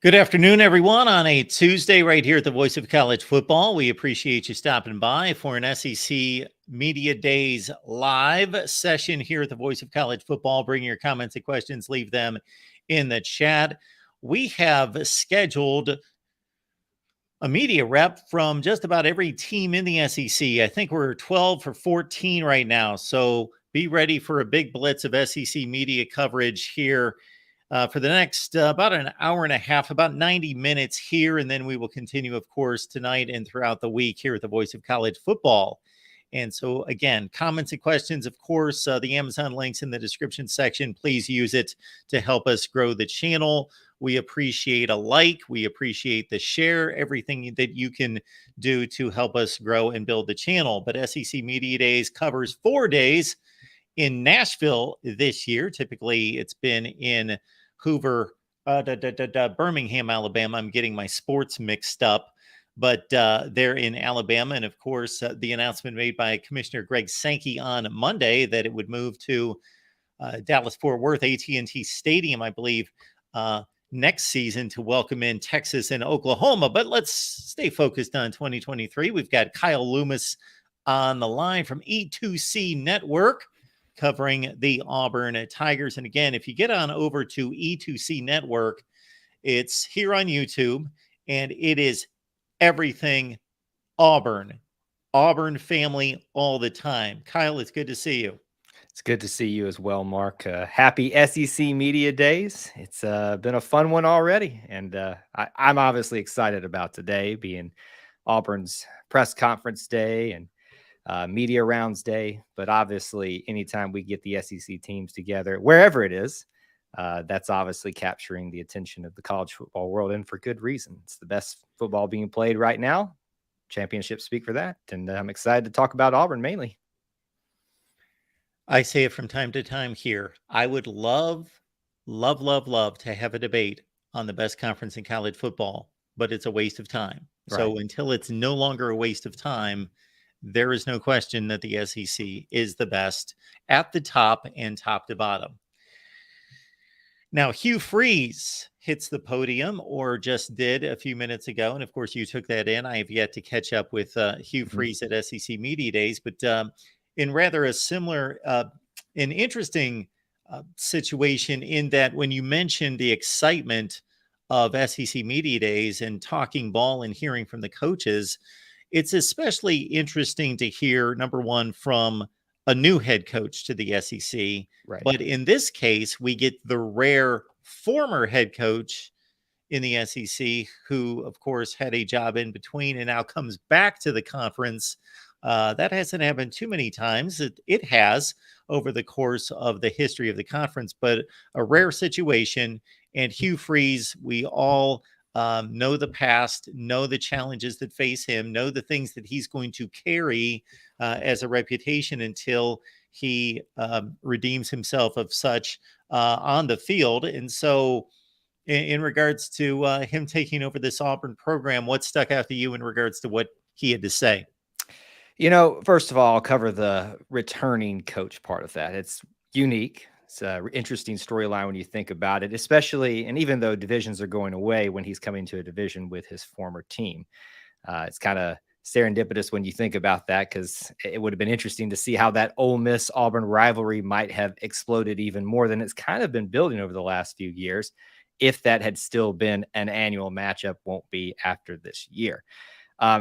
Good afternoon, everyone, on a Tuesday right here at the Voice of College Football. We appreciate you stopping by for an SEC Media Days live session here at the Voice of College Football. Bring your comments and questions, leave them in the chat. We have scheduled a media rep from just about every team in the SEC. I think we're 12 for 14 right now, so be ready for a big blitz of SEC media coverage here for the next about an hour and a half, about 90 minutes here. And then we will continue, of course, tonight and throughout the week here at the Voice of College Football. And so, again, comments and questions, of course, the Amazon links in the description section. Please use it to help us grow the channel. We appreciate a like. We appreciate the share, everything that you can do to help us grow and build the channel. But SEC Media Days covers 4 days in Nashville this year. Typically, it's been in Hoover, Birmingham, Alabama. I'm getting my sports mixed up, but they're in Alabama. And of course, the announcement made by Commissioner Greg Sankey on Monday that it would move to Dallas-Fort Worth AT&T Stadium, I believe, next season to welcome in Texas and Oklahoma. But let's stay focused on 2023. We've got Kyle Loomis on the line from E2C Network, covering the Auburn Tigers. And again, if you get on over to E2C Network, it's here on YouTube, and it is everything Auburn. Auburn family all the time. Kyle, it's good to see you. It's good to see you as well, Mark. Happy SEC Media Days. It's been a fun one already, and I'm obviously excited about today being Auburn's press conference day and media rounds day. But obviously, anytime we get the SEC teams together, wherever it is, that's obviously capturing the attention of the college football world, and for good reason. It's the best football being played right now. Championships speak for that, and I'm excited to talk about Auburn mainly. I say it from time to time here. I would love to have a debate on the best conference in college football, but it's a waste of time. Right. So until it's no longer a waste of time, there is no question that the SEC is the best at the top and top to bottom. Now, Hugh Freeze hits the podium, or just did a few minutes ago. And of course, you took that in. I have yet to catch up with Hugh Freeze at SEC Media Days, but in rather a similar, an interesting situation in that when you mentioned the excitement of SEC Media Days and talking ball and hearing from the coaches, it's especially interesting to hear, number one, from a new head coach to the SEC. Right. But in this case, we get the rare former head coach in the SEC who, of course, had a job in between and now comes back to the conference. That hasn't happened too many times. It has over the course of the history of the conference, but a rare situation. And Hugh Freeze, we all know the past, know the challenges that face him, know the things that he's going to carry as a reputation until he redeems himself of such on the field. And so in regards to him taking over this Auburn program, what stuck out to you in regards to what he had to say? You know, first of all, I'll cover the returning coach part of that. It's unique. It's an interesting storyline when you think about it, especially, and even though divisions are going away when he's coming to a division with his former team, it's kind of serendipitous when you think about that, because it would have been interesting to see how that Ole Miss Auburn rivalry might have exploded even more than it's kind of been building over the last few years, if that had still been an annual matchup. Won't be after this year.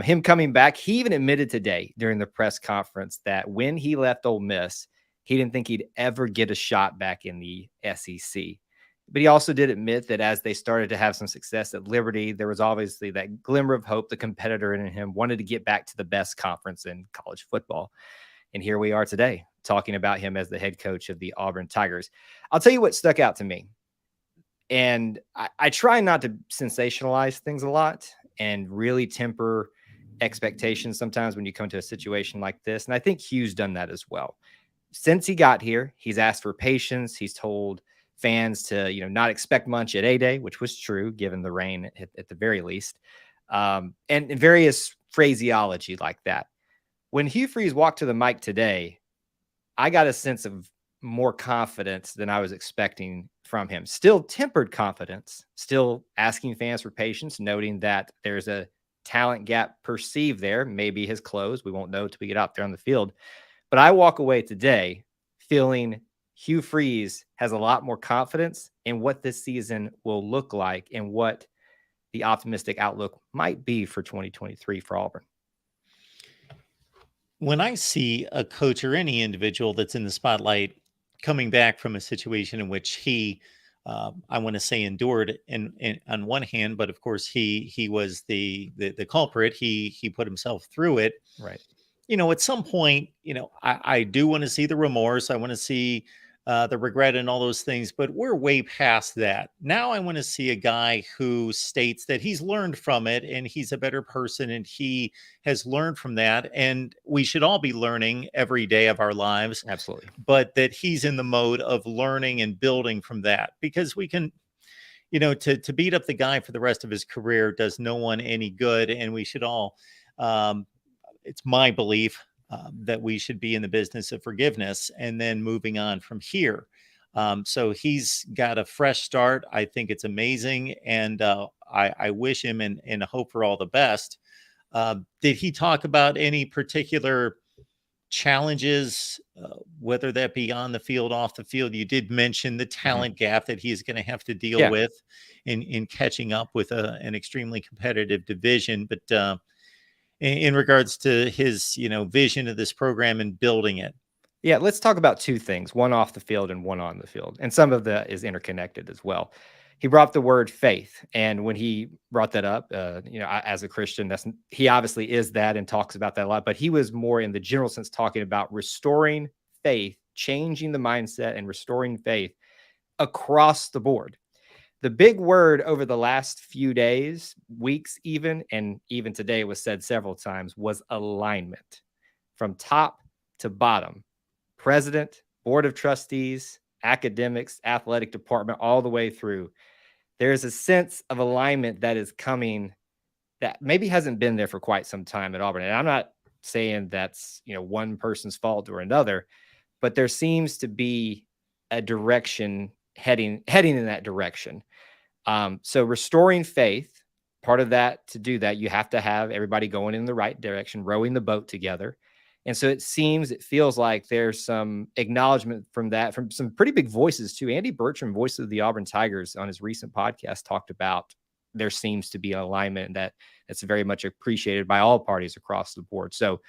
Him coming back, he even admitted today during the press conference that when he left Ole Miss, he didn't think he'd ever get a shot back in the SEC. But he also did admit that as they started to have some success at Liberty, there was obviously that glimmer of hope. The competitor in him wanted to get back to the best conference in college football. And here we are today talking about him as the head coach of the Auburn Tigers. I'll tell you what stuck out to me. And I try not to sensationalize things a lot and really temper expectations sometimes when you come to a situation like this. And I think Hugh's done that as well. Since he got here, he's asked for patience. He's told fans to, not expect much at A-Day, which was true given the rain at the very least, and various phraseology like that. When Hugh Freeze walked to the mic today, I got a sense of more confidence than I was expecting from him. Still tempered confidence, still asking fans for patience, noting that there's a talent gap perceived there. Maybe has closed. We won't know till we get out there on the field. But I walk away today feeling Hugh Freeze has a lot more confidence in what this season will look like and what the optimistic outlook might be for 2023 for Auburn. When I see a coach or any individual that's in the spotlight coming back from a situation in which he, I want to say, endured, and on one hand, but of course he was the culprit. He put himself through it. Right. At some point, I do want to see the remorse. I want to see the regret and all those things, but we're way past that. Now I want to see a guy who states that he's learned from it and he's a better person and he has learned from that. And we should all be learning every day of our lives. Absolutely. But that he's in the mode of learning and building from that, because we can, to beat up the guy for the rest of his career does no one any good. And we should all, it's my belief that we should be in the business of forgiveness and then moving on from here. So he's got a fresh start. I think it's amazing. And I wish him and hope for all the best. Did he talk about any particular challenges, whether that be on the field, off the field? You did mention the talent gap that he's going to have to deal with in catching up with an extremely competitive division. But in regards to his, vision of this program and building it. Yeah, let's talk about two things, one off the field and one on the field. And some of that is interconnected as well. He brought the word faith. And when he brought that up, as a Christian, he obviously is that and talks about that a lot, but he was more in the general sense talking about restoring faith, changing the mindset and restoring faith across the board. The big word over the last few days, weeks even, and even today was said several times, was alignment. From top to bottom, president, board of trustees, academics, athletic department, all the way through. There's a sense of alignment that is coming that maybe hasn't been there for quite some time at Auburn. And I'm not saying that's, one person's fault or another, but there seems to be a direction heading in that direction. So restoring faith, part of that, to do that, you have to have everybody going in the right direction, rowing the boat together. And so it feels like there's some acknowledgement from that, from some pretty big voices too. Andy Bertram, voice of the Auburn Tigers, on his recent podcast talked about there seems to be an alignment that's very much appreciated by all parties across the board. So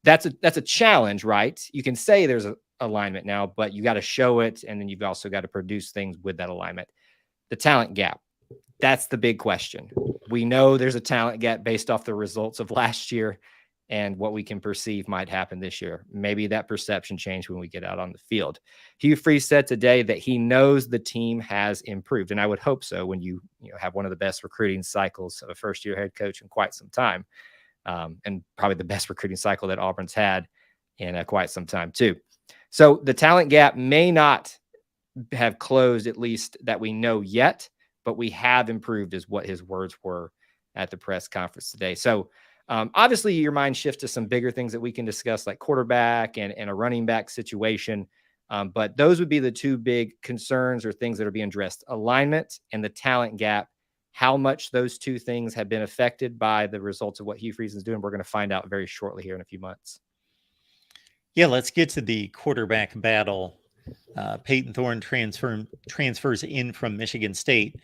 that's a challenge, right? You can say there's an alignment now, but you got to show it. And then you've also got to produce things with that alignment. The talent gap. That's the big question. We know there's a talent gap based off the results of last year and what we can perceive might happen this year. Maybe that perception changed when we get out on the field. Hugh Freeze said today that he knows the team has improved. And I would hope so when you have one of the best recruiting cycles of a first-year head coach in quite some time. And probably the best recruiting cycle that Auburn's had in quite some time too. So the talent gap may not have closed, at least that we know yet, but we have improved, is what his words were at the press conference today. So obviously your mind shifts to some bigger things that we can discuss, like quarterback and a running back situation. But those would be the two big concerns or things that are being addressed: alignment and the talent gap. How much those two things have been affected by the results of what Hugh Freeze is doing, we're going to find out very shortly here in a few months. Yeah, let's get to the quarterback battle. Peyton Thorne transfers in from Michigan State.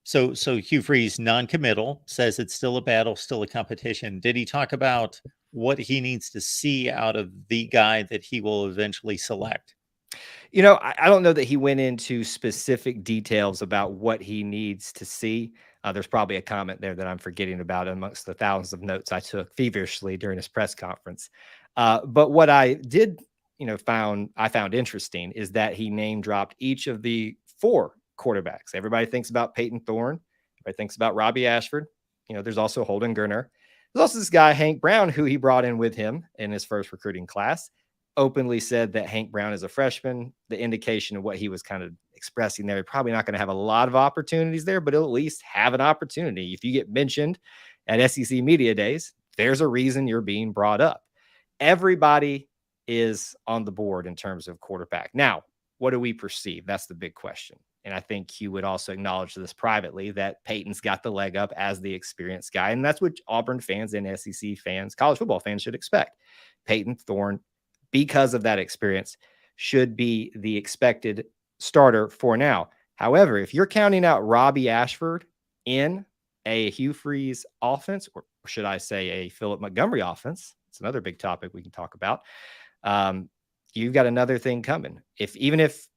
So Hugh Freeze, non-committal, says it's still a battle, still a competition. Did he talk about what he needs to see out of the guy that he will eventually select? I don't know that he went into specific details about what he needs to see. There's probably a comment there that I'm forgetting about amongst the thousands of notes I took feverishly during his press conference. But what I did, I found interesting is that he name dropped each of the four quarterbacks. Everybody thinks about Peyton Thorne. Everybody thinks about Robbie Ashford. There's also Holden Geriner. There's also this guy, Hank Brown, who he brought in with him in his first recruiting class. Openly said that Hank Brown is a freshman. The indication of what he was kind of expressing there, probably not going to have a lot of opportunities there, but he'll at least have an opportunity. If you get mentioned at SEC Media Days, there's a reason you're being brought up. Everybody is on the board in terms of quarterback. Now, what do we perceive? That's the big question. And I think Hugh would also acknowledge this privately, that Peyton's got the leg up as the experienced guy. And that's what Auburn fans and SEC fans, college football fans, should expect. Peyton Thorne, because of that experience, should be the expected starter for now. However, if you're counting out Robbie Ashford in a Hugh Freeze offense, or should I say a Philip Montgomery offense, it's another big topic we can talk about. You've got another thing coming. Even if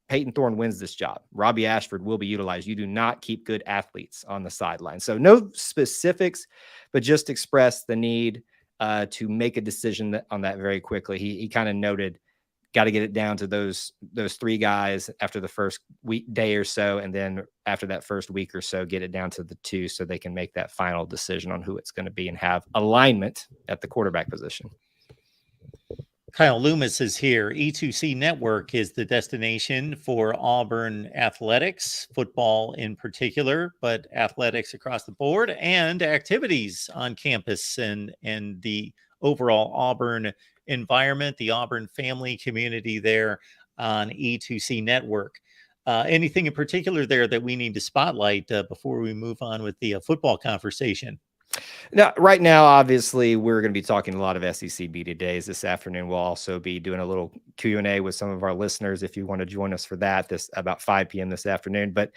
Peyton Thorne wins this job, Robbie Ashford will be utilized. You do not keep good athletes on the sideline. So no specifics, but just express the need to make a decision on that very quickly. He kind of noted, got to get it down to those three guys after the first day or so. And then after that first week or so, get it down to the two so they can make that final decision on who it's going to be and have alignment at the quarterback position. Kyle Loomis is here. E2C Network is the destination for Auburn athletics, football in particular, but athletics across the board and activities on campus and the overall Auburn environment, the Auburn family community there on E2C Network. Anything in particular there that we need to spotlight before we move on with the football conversation? Now, right now, obviously, we're going to be talking a lot of SEC Media Days this afternoon. We'll also be doing a little Q&A with some of our listeners if you want to join us for that, this about 5 p.m. this afternoon. But,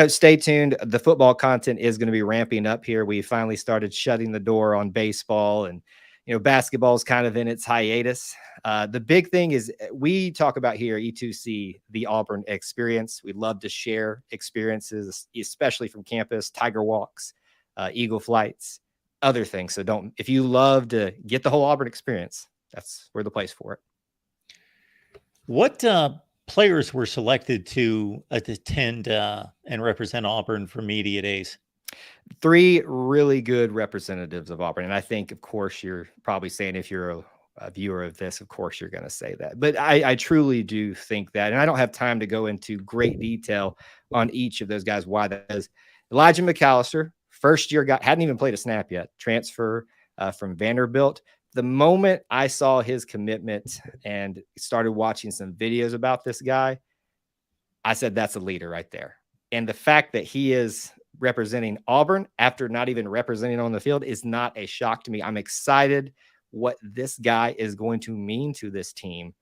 stay tuned. The football content is going to be ramping up here. We finally started shutting the door on baseball, and, basketball is kind of in its hiatus. The big thing is we talk about here, E2C, the Auburn experience. We love to share experiences, especially from campus, Tiger walks, Eagle flights, other things. So if you love to get the whole Auburn experience, that's where the place for it. What players were selected to attend and represent Auburn for Media Days? 3 really good representatives of Auburn. And I think, of course, you're probably saying, if you're a viewer of this, of course, you're going to say that. But I truly do think that. And I don't have time to go into great detail on each of those guys, why that is. Elijah McAllister, first year guy, hadn't even played a snap yet, transfer from Vanderbilt. The moment I saw his commitment and started watching some videos about this guy, I said, that's a leader right there. And the fact that he is representing Auburn after not even representing on the field is not a shock to me. I'm excited what this guy is going to mean to this team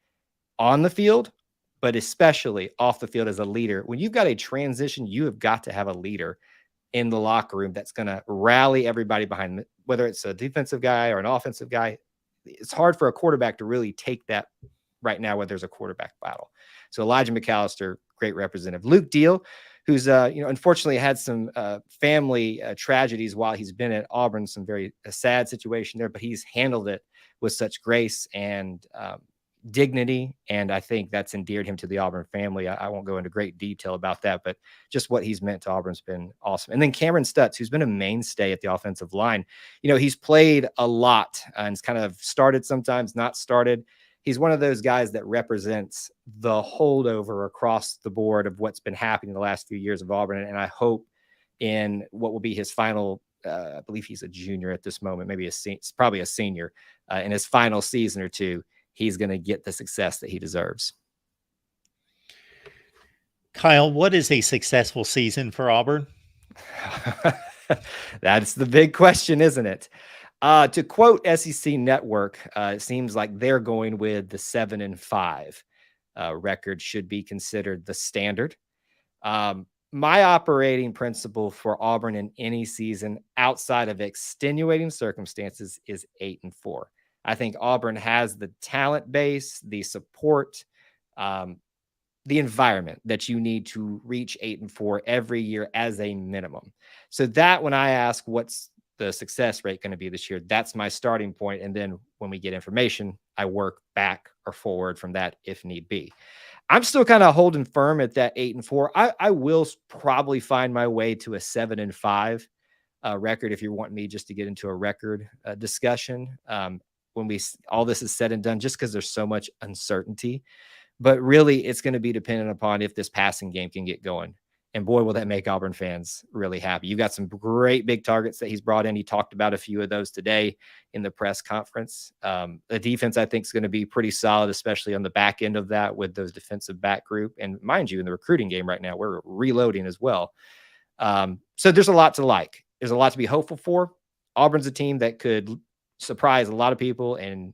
on the field, but especially off the field as a leader. When you've got a transition, you have got to have a leader in the locker room that's going to rally everybody behind them, whether it's a defensive guy or an offensive guy. It's hard for a quarterback to really take that right now when there's a quarterback battle. So Elijah McAllister, great representative. Luke Deal, who's unfortunately had some family tragedies while he's been at Auburn, some very sad situation there, but he's handled it with such grace and dignity, and I think that's endeared him to the Auburn family. I won't go into great detail about that, but just what he's meant to Auburn's been awesome. And then Cameron Stutz, who's been a mainstay at the offensive line. He's played a lot and it's kind of started sometimes, not started. He's one of those guys that represents the holdover across the board of what's been happening the last few years of Auburn. And I hope in what will be his final, I believe he's a junior at this moment, maybe probably a senior, in his final season or two, he's going to get the success that he deserves. Kyle, what is a successful season for Auburn? That's the big question, isn't it? To quote SEC Network, it seems like they're going with the 7-5 record should be considered the standard. My operating principle for Auburn in any season outside of extenuating circumstances is 8-4. I think Auburn has the talent base, the support, the environment that you need to reach 8-4 every year as a minimum. So that when I ask what's the success rate going to be this year, that's my starting point. And then when we get information, I work back or forward from that if need be. I'm still kind of holding firm at that 8-4. I will probably find my way to a 7-5 record if you want me just to get into a record discussion. When all this is said and done, just because there's so much uncertainty, but really it's going to be dependent upon if this passing game can get going. And boy, will that make Auburn fans really happy. You've got some great big targets that he's brought in. He talked about a few of those today in the press conference. The defense, I think, is going to be pretty solid, especially on the back end of that with those defensive back group. And mind you, in the recruiting game right now, we're reloading as well. So there's a lot to like. There's a lot to be hopeful for. Auburn's a team that could surprise a lot of people and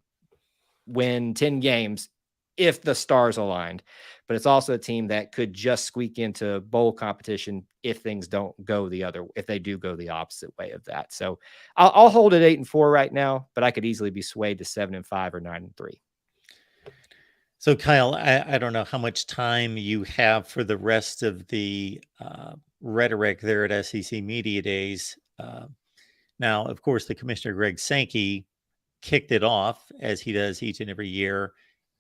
win 10 games if the stars aligned, but it's also a team that could just squeak into bowl competition if things don't go if they do go the opposite way of that. So I'll hold it 8-4 right now, but I could easily be swayed to 7-5 or 9-3. So Kyle, I don't know how much time you have for the rest of the rhetoric there at SEC Media Days. Now, of course, the commissioner, Greg Sankey, kicked it off as he does each and every year.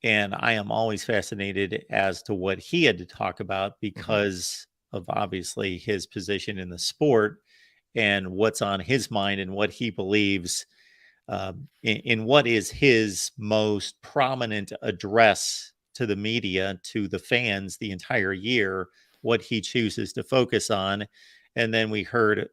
And I am always fascinated as to what he had to talk about because of obviously his position in the sport and what's on his mind and what he believes in what is his most prominent address to the media, to the fans the entire year, what he chooses to focus on. And then we heard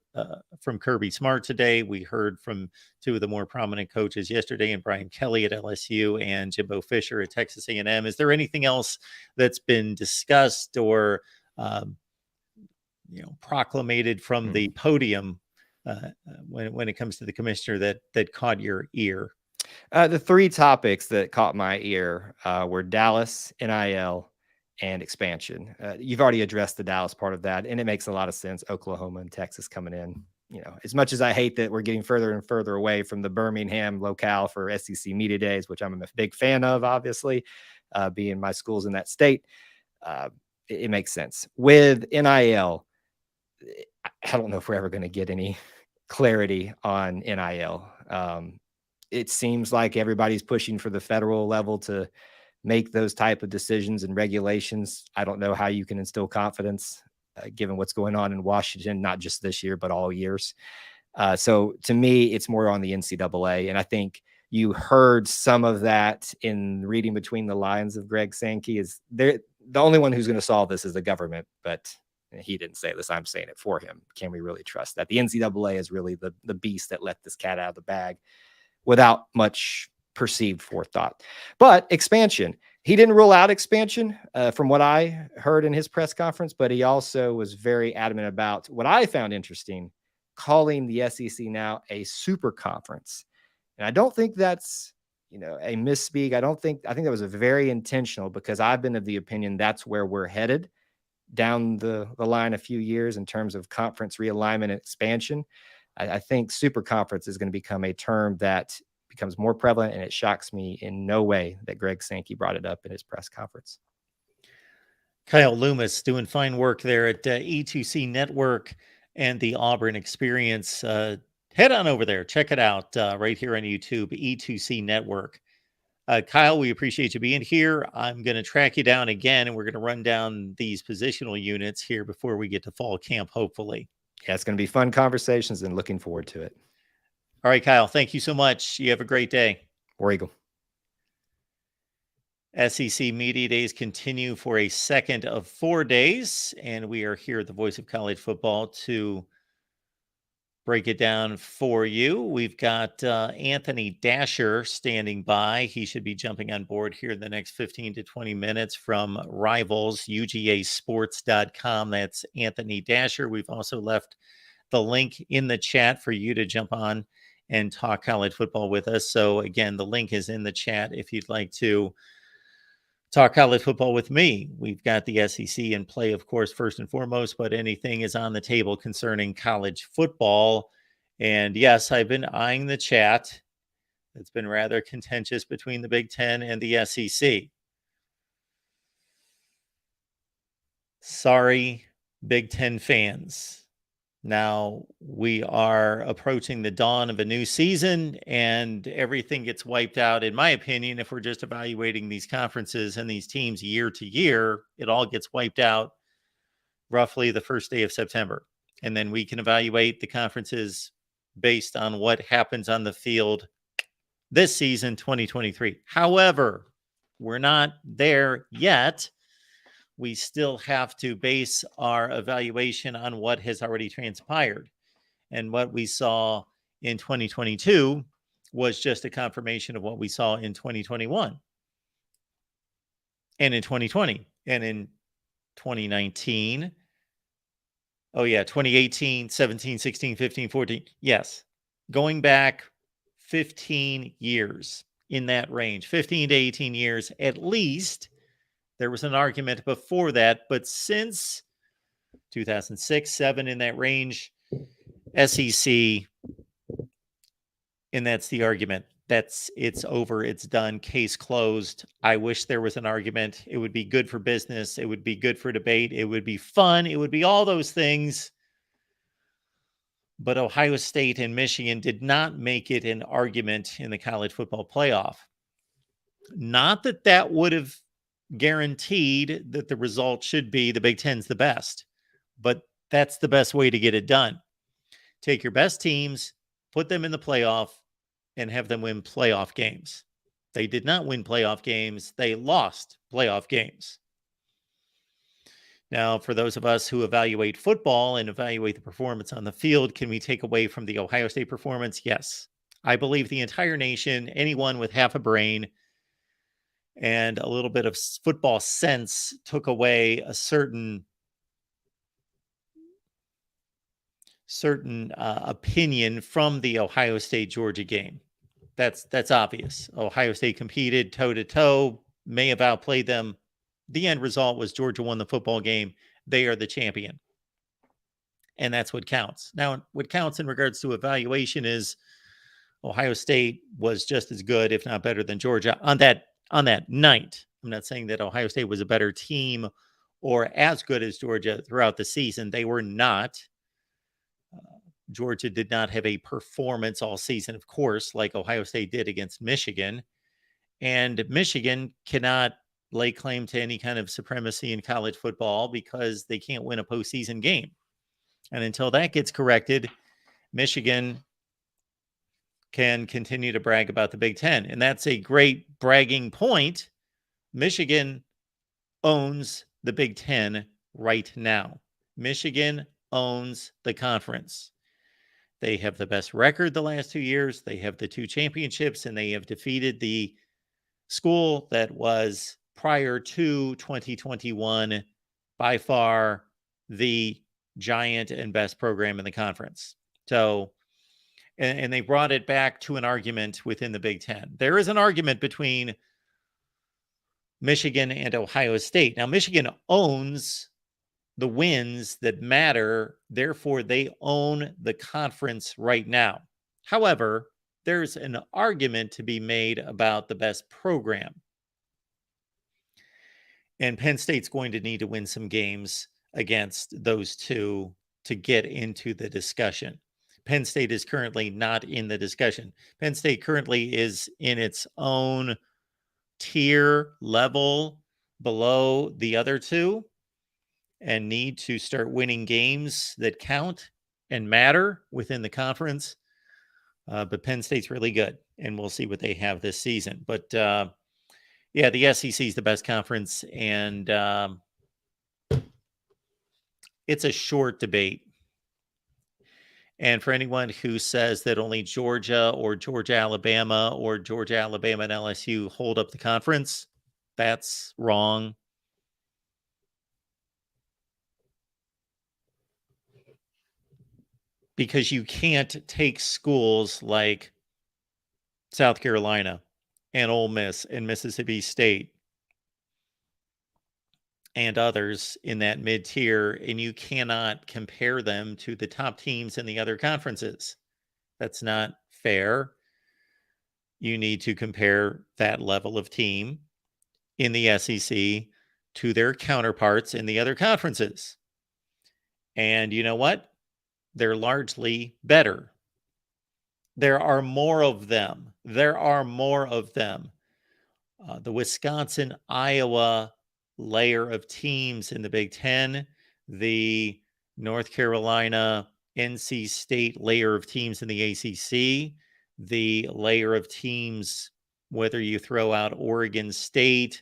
from Kirby Smart today. We heard from two of the more prominent coaches yesterday, and Brian Kelly at LSU and Jimbo Fisher at Texas A&M. Is there anything else that's been discussed or proclamated from the podium when it comes to the commissioner that caught your ear? The three topics that caught my ear were Dallas, NIL, and expansion. You've already addressed the Dallas part of that, and it makes a lot of sense. Oklahoma and Texas coming in. As much as I hate that we're getting further and further away from the Birmingham locale for SEC Media Days, which I'm a big fan of, obviously, being my school's in that state, it makes sense. With NIL, I don't know if we're ever going to get any clarity on NIL. It seems like everybody's pushing for the federal level to make those type of decisions and regulations. I don't know how you can instill confidence given what's going on in Washington, not just this year, but all years. So to me, it's more on the NCAA. And I think you heard some of that in reading between the lines of Greg Sankey. Is the only one who's going to solve this is the government, but he didn't say this. I'm saying it for him. Can we really trust that? The NCAA is really the beast that let this cat out of the bag without much perceived forethought. But expansion, he didn't rule out expansion from what I heard in his press conference, but he also was very adamant about what I found interesting, calling the SEC now a super conference. And I don't think that's, a misspeak. I think that was a very intentional, because I've been of the opinion that's where we're headed down the line a few years in terms of conference realignment and expansion. I think super conference is going to become a term that becomes more prevalent, and it shocks me in no way that Greg Sankey brought it up in his press conference. Kyle Loomis doing fine work there at E2C Network and the Auburn Experience. Head on over there. Check it out right here on YouTube, E2C Network. Kyle, we appreciate you being here. I'm going to track you down again, and we're going to run down these positional units here before we get to fall camp, hopefully. Yeah, it's going to be fun conversations, and looking forward to it. All right, Kyle, thank you so much. You have a great day. War Eagle. SEC Media Days continue for a second of 4 days, and we are here at the Voice of College Football to break it down for you. We've got Anthony Dasher standing by. He should be jumping on board here in the next 15 to 20 minutes from Rivals, UGAsports.com. That's Anthony Dasher. We've also left the link in the chat for you to jump on and talk college football with us. So again, the link is in the chat if you'd like to talk college football with me. We've got the SEC in play, of course, first and foremost, but anything is on the table concerning college football. And yes, I've been eyeing the chat. It's been rather contentious between the Big Ten and the SEC. Sorry, Big Ten fans. Now we are approaching the dawn of a new season, and everything gets wiped out. In my opinion, if we're just evaluating these conferences and these teams year to year, it all gets wiped out roughly the first day of September. And then we can evaluate the conferences based on what happens on the field this season, 2023. However, we're not there yet. we still have to base our evaluation on what has already transpired. And what we saw in 2022 was just a confirmation of what we saw in 2021 and in 2020 and in 2019. Oh, yeah, 2018, 17, 16, 15, 14. Yes. Going back 15 years in that range, 15 to 18 years at least. There was an argument before that, but since 2006, 7 in that range, SEC, and that's the argument. It's over, it's done, case closed. I wish there was an argument. It would be good for business, it would be good for debate, it would be fun, it would be all those things. But Ohio State and Michigan did not make it an argument in the college football playoff. Not that that would have guaranteed that the result should be the Big Ten's the best, but that's the best way to get it done. Take your best teams, put them in the playoff, and have them win playoff games. They did not win playoff games. They lost playoff games. Now, for those of us who evaluate football and evaluate the performance on the field, can we take away from the Ohio State performance? Yes. I believe the entire nation, anyone with half a brain and a little bit of football sense, took away a certain opinion from the Ohio State-Georgia game. That's obvious. Ohio State competed toe-to-toe, may have outplayed them. The end result was Georgia won the football game. They are the champion. And that's what counts. Now, what counts in regards to evaluation is Ohio State was just as good, if not better, than Georgia on that night. I'm not saying that Ohio State was a better team or as good as Georgia throughout the season. They were not. Georgia did not have a performance all season, of course, like Ohio State did against Michigan. And Michigan cannot lay claim to any kind of supremacy in college football because they can't win a postseason game. And until that gets corrected, Michigan can continue to brag about the Big Ten. And that's a great bragging point. Michigan owns the Big Ten right now. Michigan owns the conference. They have the best record the last 2 years. They have the 2 championships, and they have defeated the school that was, prior to 2021, by far the giant and best program in the conference. So, and they brought it back to an argument within the Big Ten. There is an argument between Michigan and Ohio State. Now, Michigan owns the wins that matter. Therefore, they own the conference right now. However, there's an argument to be made about the best program. And Penn State's going to need to win some games against those two to get into the discussion. Penn State is currently not in the discussion. Penn State currently is in its own tier level below the other two and need to start winning games that count and matter within the conference. But Penn State's really good, and we'll see what they have this season. But yeah, the SEC is the best conference, and it's a short debate. And for anyone who says that only Georgia or Georgia, Alabama, or Georgia, Alabama, and LSU hold up the conference, that's wrong. Because you can't take schools like South Carolina and Ole Miss and Mississippi State and others in that mid-tier, and you cannot compare them to the top teams in the other conferences. That's not fair. You need to compare that level of team in the SEC to their counterparts in the other conferences. And you know what? They're largely better. There are more of them. The Wisconsin, Iowa layer of teams in the Big Ten, the North Carolina, NC State layer of teams in the ACC, the layer of teams, whether you throw out Oregon State,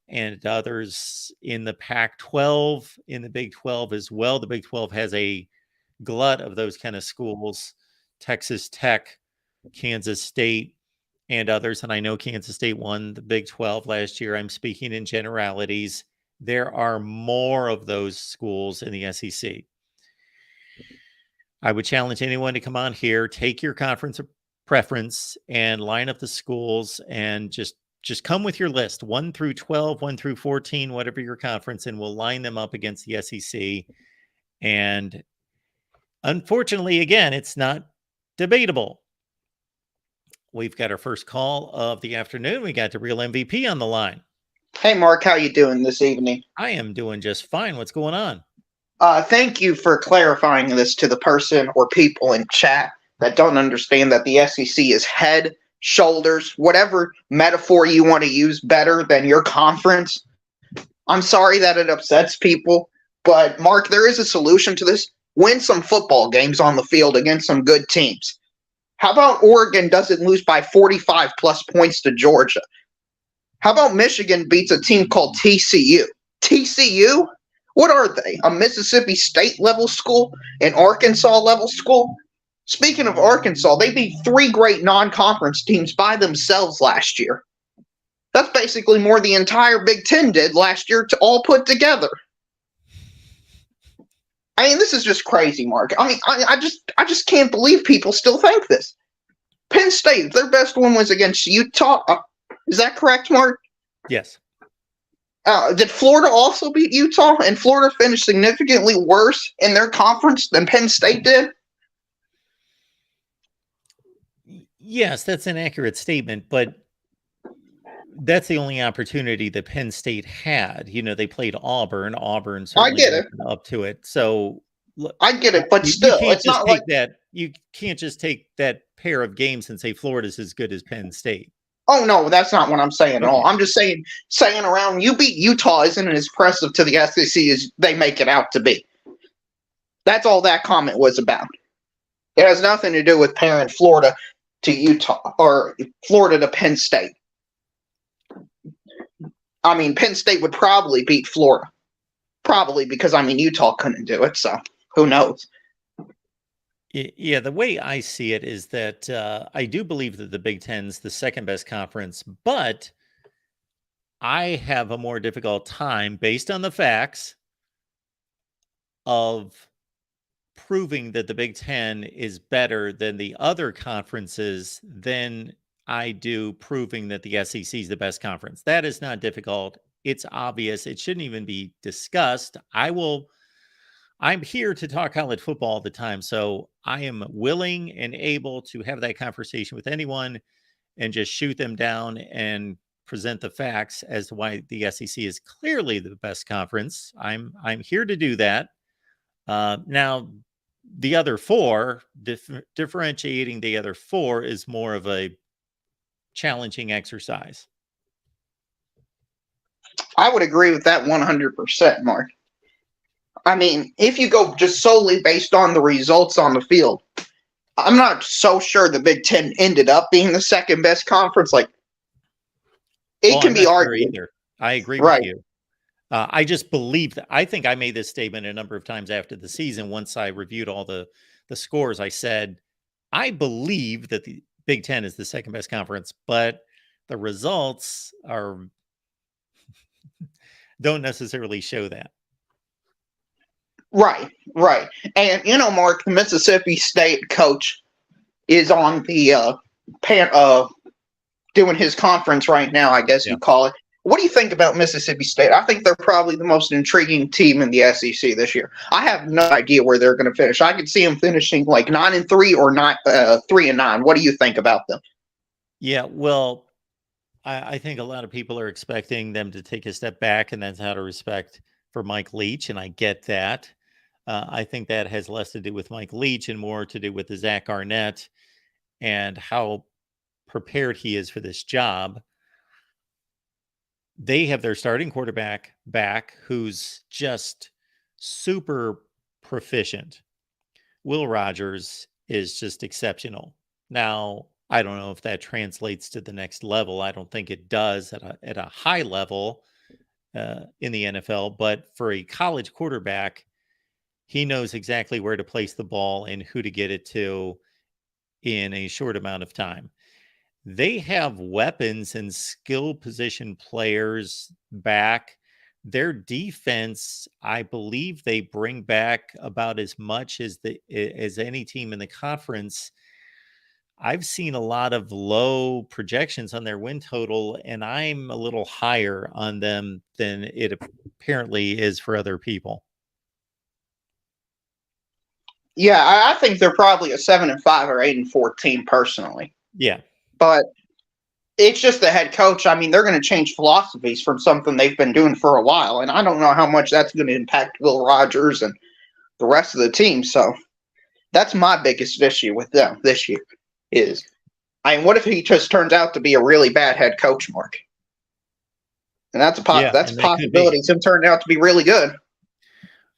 and others in the Pac-12, in the Big 12 as well. The Big 12 has a glut of those kind of schools: Texas Tech, Kansas State, and others. And I know Kansas State won the Big 12 last year. I'm speaking in generalities. There are more of those schools in the SEC. I would challenge anyone to come on here, take your conference of preference and line up the schools, and just come with your list, 1 through 12, 1 through 14, whatever your conference, and we'll line them up against the SEC. And unfortunately, again, it's not debatable. We've got our first call of the afternoon. We got the real MVP on the line. Hey, Mark, how you doing this evening? I am doing just fine. What's going on? Thank you for clarifying this to the person or people in chat that don't understand that the SEC is head, shoulders, whatever metaphor you want to use, better than your conference. I'm sorry that it upsets people, but Mark, there is a solution to this. Win some football games on the field against some good teams. How about Oregon doesn't lose by 45 plus points to Georgia? How about Michigan beats a team called TCU? TCU? What are they? A Mississippi State level school? An Arkansas level school? Speaking of Arkansas, they beat 3 great non-conference teams by themselves last year. That's basically more the entire Big Ten did last year to all put together. I mean, this is just crazy, Mark. I mean, I just can't believe people still think this. Penn State, their best one was against Utah. Is that correct, Mark? Yes. Did Florida also beat Utah? And Florida finished significantly worse in their conference than Penn State did? Yes, that's an accurate statement, but that's the only opportunity that Penn State had. You know, they played Auburn. Auburn certainly wasn't up to it. So I get it, but still, it's not like that. You can't just take that pair of games and say Florida's as good as Penn State. Oh no, that's not what I'm saying at all. I'm just saying around you beat Utah isn't as impressive to the SEC as they make it out to be. That's all that comment was about. It has nothing to do with pairing Florida to Utah or Florida to Penn State. I mean, Penn State would probably beat Florida. Probably because, I mean, Utah couldn't do it, so who knows? Yeah, the way I see it is that I do believe that the Big Ten's the second best conference, but I have a more difficult time based on the facts of proving that the Big Ten is better than the other conferences than I do proving that the SEC is the best conference. That is not difficult. It's obvious. It shouldn't even be discussed. I'm here to talk college football all the time, so I am willing and able to have that conversation with anyone and just shoot them down and present the facts as to why the SEC is clearly the best conference. I'm here to do that. Now, the other 4, differentiating the other 4 is more of a challenging exercise. I would agree with that 100%, Mark. I mean, if you go just solely based on the results on the field, I'm not so sure the Big Ten ended up being the second best conference. Like, it can be argued. Either. I agree with you. I just believe that. I think I made this statement a number of times after the season. Once I reviewed all the scores, I said, I believe that the Big Ten is the second best conference, but the results don't necessarily show that. Right. And, you know, Mark, the Mississippi State coach is on the doing his conference right now, I guess you call it. What do you think about Mississippi State? I think they're probably the most intriguing team in the SEC this year. I have no idea where they're going to finish. I could see them finishing like 9-3 or 3-9. What do you think about them? Yeah, well, I think a lot of people are expecting them to take a step back, and that's out of respect for Mike Leach, and I get that. I think that has less to do with Mike Leach and more to do with the Zach Arnett and how prepared he is for this job. They have their starting quarterback back who's just super proficient. Will Rogers is just exceptional. Now, I don't know if that translates to the next level. I don't think it does at a high level in the NFL, but for a college quarterback, he knows exactly where to place the ball and who to get it to in a short amount of time. They have weapons and skill position players back. Their defense, I believe they bring back about as much as any team in the conference. I've seen a lot of low projections on their win total, and I'm a little higher on them than it apparently is for other people. Yeah, I think they're probably a 7-5 or 8-4 team personally. Yeah. But it's just the head coach. I mean, they're going to change philosophies from something they've been doing for a while, and I don't know how much that's going to impact Will Rogers and the rest of the team. So that's my biggest issue with them this year is, I mean, what if he just turns out to be a really bad head coach, Mark? And that's a possibility. Him turning out to be really good.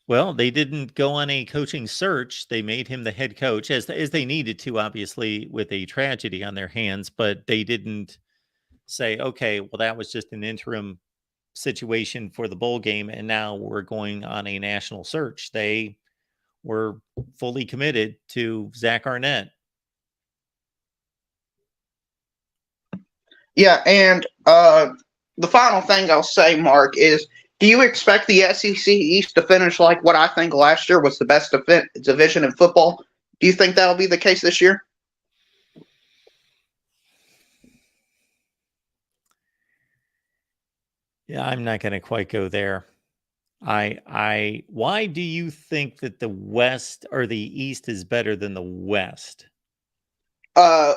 Well, they didn't go on a coaching search. They made him the head coach as they needed to, obviously, with a tragedy on their hands, but they didn't say, okay, well, that was just an interim situation for the bowl game, and now we're going on a national search. They were fully committed to Zach Arnett. Yeah, and the final thing I'll say, Mark, is do you expect the SEC East to finish like what I think last year was the best division in football? Do you think that'll be the case this year? Yeah, I'm not going to quite go there. Why do you think that the West or the East is better than the West?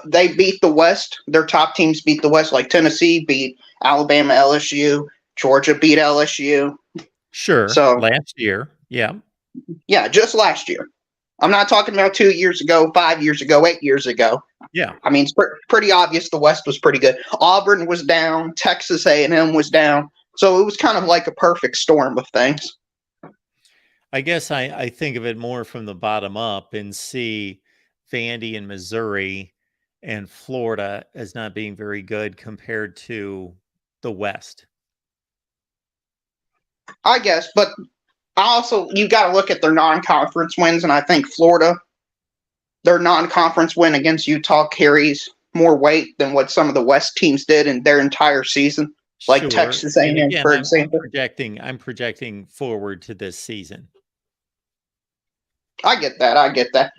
They beat the West. Their top teams beat the West, like Tennessee beat Alabama, LSU, Georgia beat LSU. Sure. So last year, yeah. Yeah, just last year. I'm not talking about 2 years ago, 5 years ago, 8 years ago. Yeah. I mean, it's pretty obvious the West was pretty good. Auburn was down. Texas A&M was down. So it was kind of like a perfect storm of things. I guess I think of it more from the bottom up and see Vandy and Missouri and Florida as not being very good compared to the West. I guess, but also you got to look at their non-conference wins, and I think Florida, their non-conference win against Utah carries more weight than what some of the West teams did in their entire season, like Sure. Texas A&M, for example. I'm projecting forward to this season. I get that.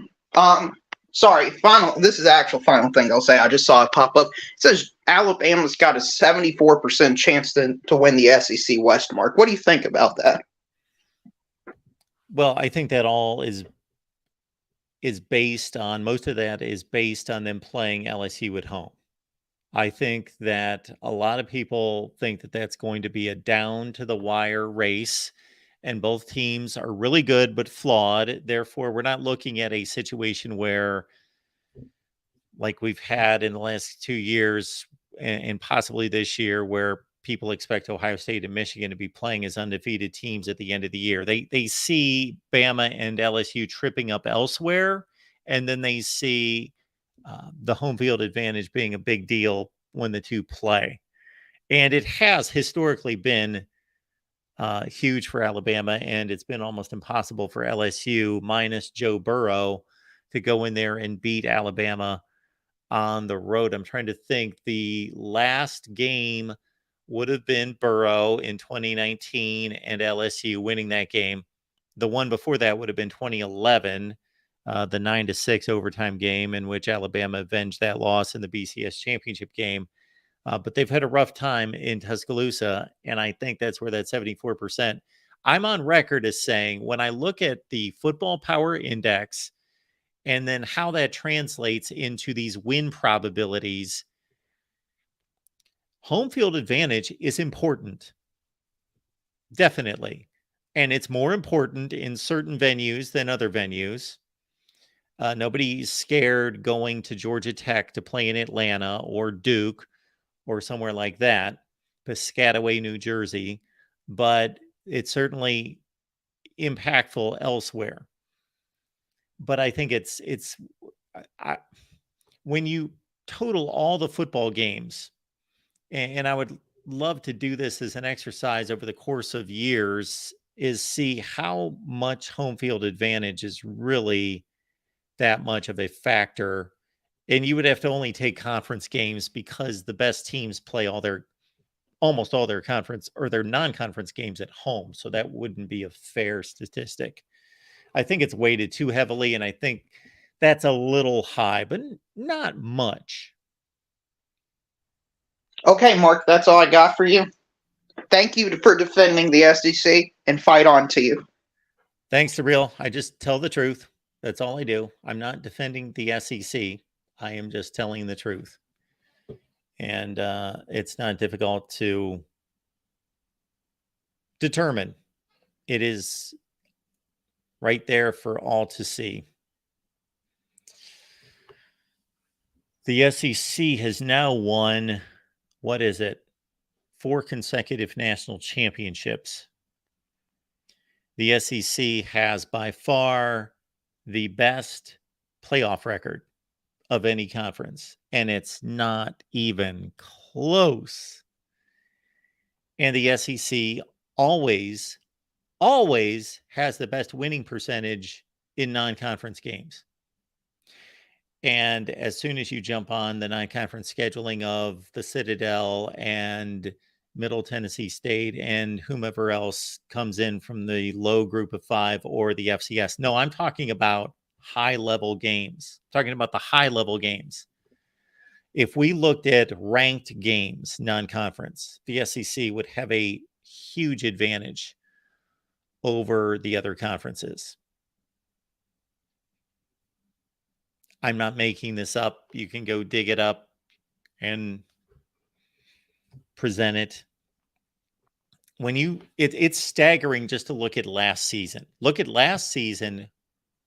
Sorry, this is the actual final thing I'll say. I just saw it pop up. It says Alabama's got a 74% chance to win the SEC West, Mark. What do you think about that? Well, I think that all is based on, most of that is based on them playing LSU at home. I think that a lot of people think that that's going to be a down to the wire race, and both teams are really good but flawed. Therefore, we're not looking at a situation where, like we've had in the last 2 years and possibly this year, where people expect Ohio State and Michigan to be playing as undefeated teams at the end of the year. They see Bama and LSU tripping up elsewhere, and then they see the home field advantage being a big deal when the two play. And it has historically been huge for Alabama, and it's been almost impossible for LSU, minus Joe Burrow, to go in there and beat Alabama on the road. I'm trying to think. The last game would have been Burrow in 2019 and LSU winning that game. The one before that would have been 2011, the 9-6 overtime game in which Alabama avenged that loss in the BCS championship game. But they've had a rough time in Tuscaloosa, and I think that's where that 74%. I'm on record as saying, when I look at the football power index and then how that translates into these win probabilities, home field advantage is important. Definitely. And it's more important in certain venues than other venues. Nobody's scared going to Georgia Tech to play in Atlanta or Duke or somewhere like that, Piscataway, New Jersey, but it's certainly impactful elsewhere. But I think it's when you total all the football games, and I would love to do this as an exercise over the course of years, is see how much home field advantage is really that much of a factor. And you would have to only take conference games because the best teams play almost all their conference or their non-conference games at home. So that wouldn't be a fair statistic. I think it's weighted too heavily, and I think that's a little high, but not much. Okay, Mark, that's all I got for you. Thank you for defending the SEC, and fight on to you. Thanks, Surreal. I just tell the truth. That's all I do. I'm not defending the SEC. I am just telling the truth. And it's not difficult to determine. It is right there for all to see. The SEC has now won, what is it? 4 consecutive national championships. The SEC has by far the best playoff record of any conference, and it's not even close. And the SEC always has the best winning percentage in non-conference games. And as soon as you jump on the non-conference scheduling of the Citadel and Middle Tennessee State and whomever else comes in from the low group of 5 or the FCS. No, I'm talking about high-level games. I'm talking about the high-level games. If we looked at ranked games, non-conference, the SEC would have a huge advantage over the other conferences. I'm not making this up. You can go dig it up and present it. It's staggering just to look at last season. Look at last season,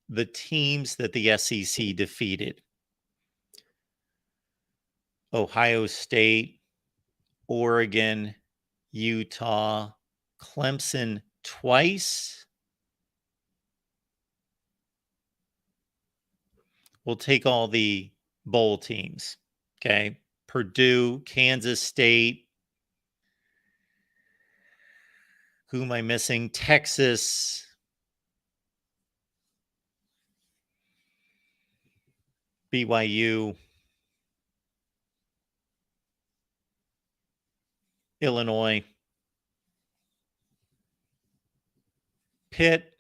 the teams that the SEC defeated. Ohio State, Oregon, Utah, Clemson twice. We'll take all the bowl teams. Okay. Purdue, Kansas State. Who am I missing? Texas. BYU. Illinois. Pitt.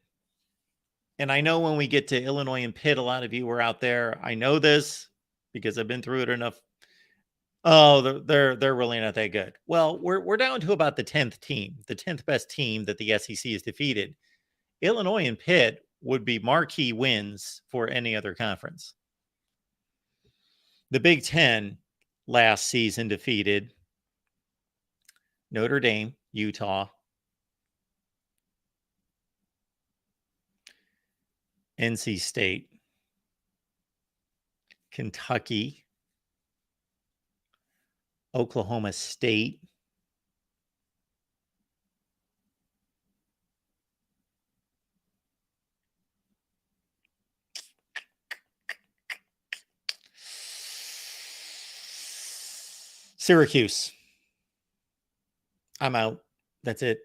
And I know when we get to Illinois and Pitt, a lot of you were out there. I know this because I've been through it enough. Oh, they're really not that good. Well, we're down to about the 10th team, the 10th best team that the SEC has defeated. Illinois and Pitt would be marquee wins for any other conference. The Big Ten last season defeated Notre Dame, Utah, NC State, Kentucky, Oklahoma State, Syracuse. I'm out. That's it.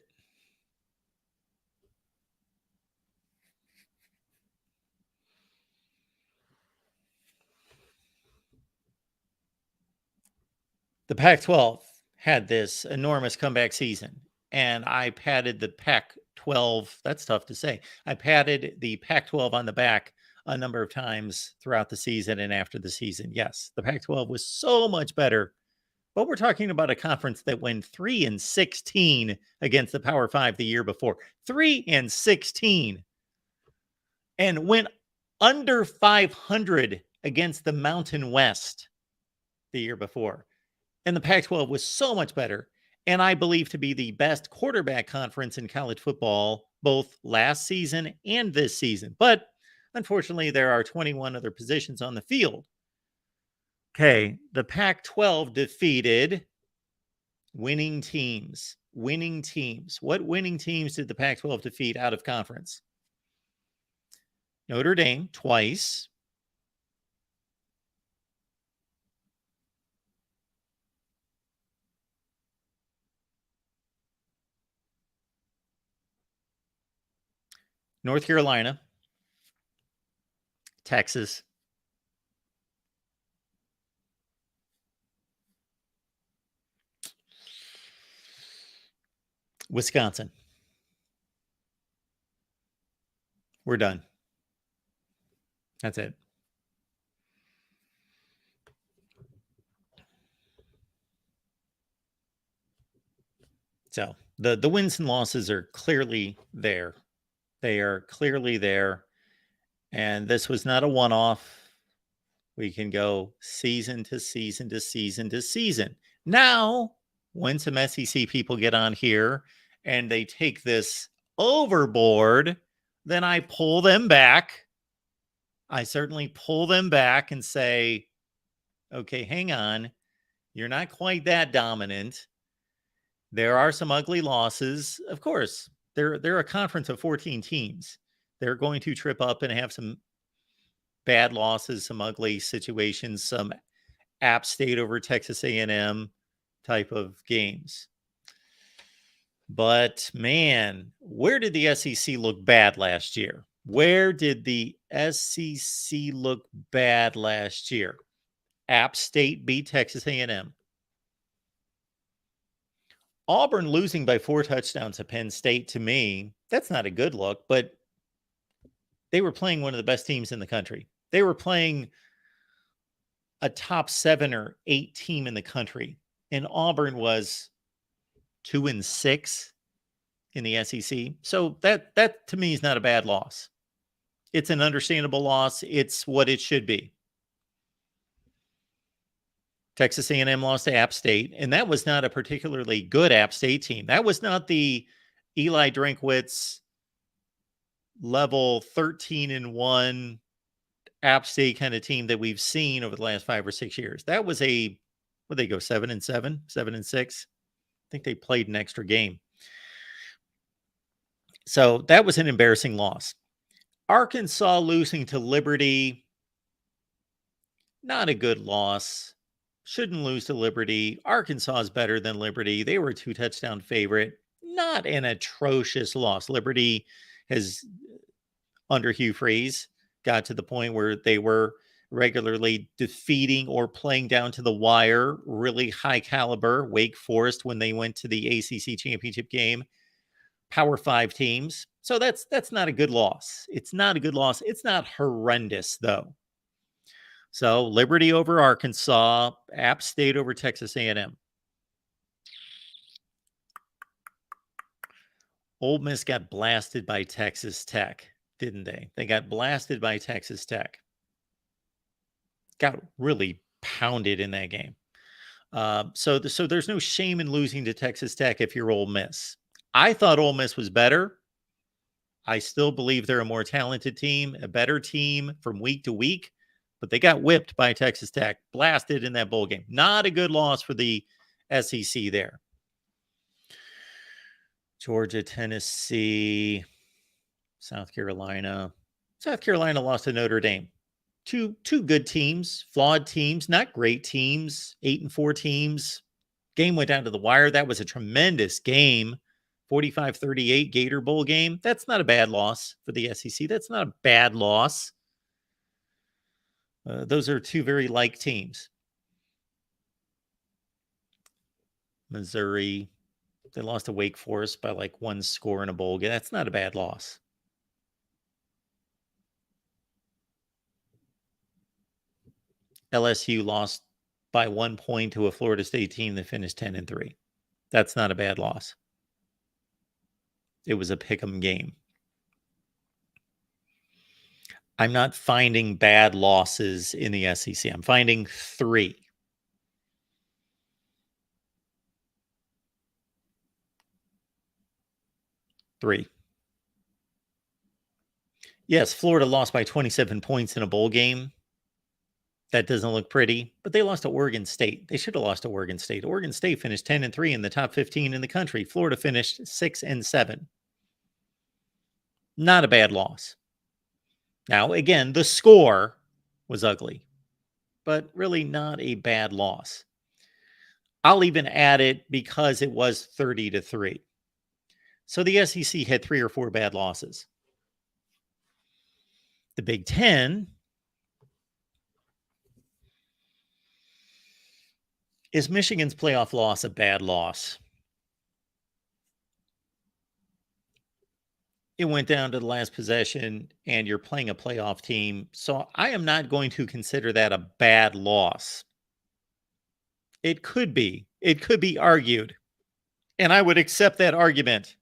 The Pac-12 had this enormous comeback season, and I patted the Pac-12. That's tough to say. I patted the Pac-12 on the back a number of times throughout the season and after the season. Yes, the Pac-12 was so much better, but we're talking about a conference that went 3-16 against the Power 5 the year before. 3-16, and went under 500 against the Mountain West the year before. And the Pac-12 was so much better, and I believe to be the best quarterback conference in college football, both last season and this season. But unfortunately, there are 21 other positions on the field. Okay, the Pac-12 defeated winning teams. Winning teams. What winning teams did the Pac-12 defeat out of conference? Notre Dame twice. North Carolina, Texas, Wisconsin. We're done. That's it. So the wins and losses are clearly there. They are clearly there. And this was not a one-off. We can go season to season to season to season. Now, when some SEC people get on here and they take this overboard, then I pull them back. I certainly pull them back and say, okay, hang on. You're not quite that dominant. There are some ugly losses. Of course, they're a conference of 14 teams. They're going to trip up and have some bad losses, some ugly situations, some App State over Texas A&M type of games. But man, where did the SEC look bad last year? Where did the SEC look bad last year? App State beat Texas A&M. Auburn losing by 4 touchdowns to Penn State, to me, that's not a good look, but they were playing one of the best teams in the country. They were playing a top 7 or 8 team in the country, and Auburn was 2-6 in the SEC. So that to me is not a bad loss. It's an understandable loss. It's what it should be. Texas A&M lost to App State, and that was not a particularly good App State team. That was not the Eli Drinkwitz level 13-1 App State kind of team that we've seen over the last 5 or 6 years. That was what they go 7-7, 7-6. I think they played an extra game. So that was an embarrassing loss. Arkansas losing to Liberty, not a good loss. Shouldn't lose to Liberty. Arkansas is better than Liberty. They were a 2-touchdown favorite. Not an atrocious loss. Liberty has, under Hugh Freeze, got to the point where they were regularly defeating or playing down to the wire really high caliber Wake Forest when they went to the ACC championship game. Power 5 teams. So that's not a good loss. It's not a good loss. It's not horrendous, though. So Liberty over Arkansas, App State over Texas A&M. Ole Miss got blasted by Texas Tech, didn't they? They got blasted by Texas Tech. Got really pounded in that game. So there's no shame in losing to Texas Tech if you're Ole Miss. I thought Ole Miss was better. I still believe they're a more talented team, a better team from week to week, but they got whipped by Texas Tech, blasted in that bowl game. Not a good loss for the SEC there. Georgia, Tennessee, South Carolina. South Carolina lost to Notre Dame. Two good teams, flawed teams, not great teams, 8-4 teams. Game went down to the wire. That was a tremendous game. 45-38 Gator Bowl game. That's not a bad loss for the SEC. That's not a bad loss. Those are two very like teams. Missouri, they lost to Wake Forest by like 1 score in a bowl game. That's not a bad loss. LSU lost by 1 point to a Florida State team that finished 10-3. That's not a bad loss. It was a pick'em game. I'm not finding bad losses in the SEC. I'm finding 3. Yes, Florida lost by 27 points in a bowl game. That doesn't look pretty, but they lost to Oregon State. They should have lost to Oregon State. Oregon State finished 10-3 in the top 15 in the country. Florida finished 6-7. Not a bad loss. Now, again, the score was ugly, but really not a bad loss. I'll even add it because it was 30-3. So the SEC had 3 or 4 bad losses. The Big Ten is Michigan's playoff loss a bad loss? It went down to the last possession, and you're playing a playoff team. So I am not going to consider that a bad loss. It could be. It could be argued. And I would accept that argument.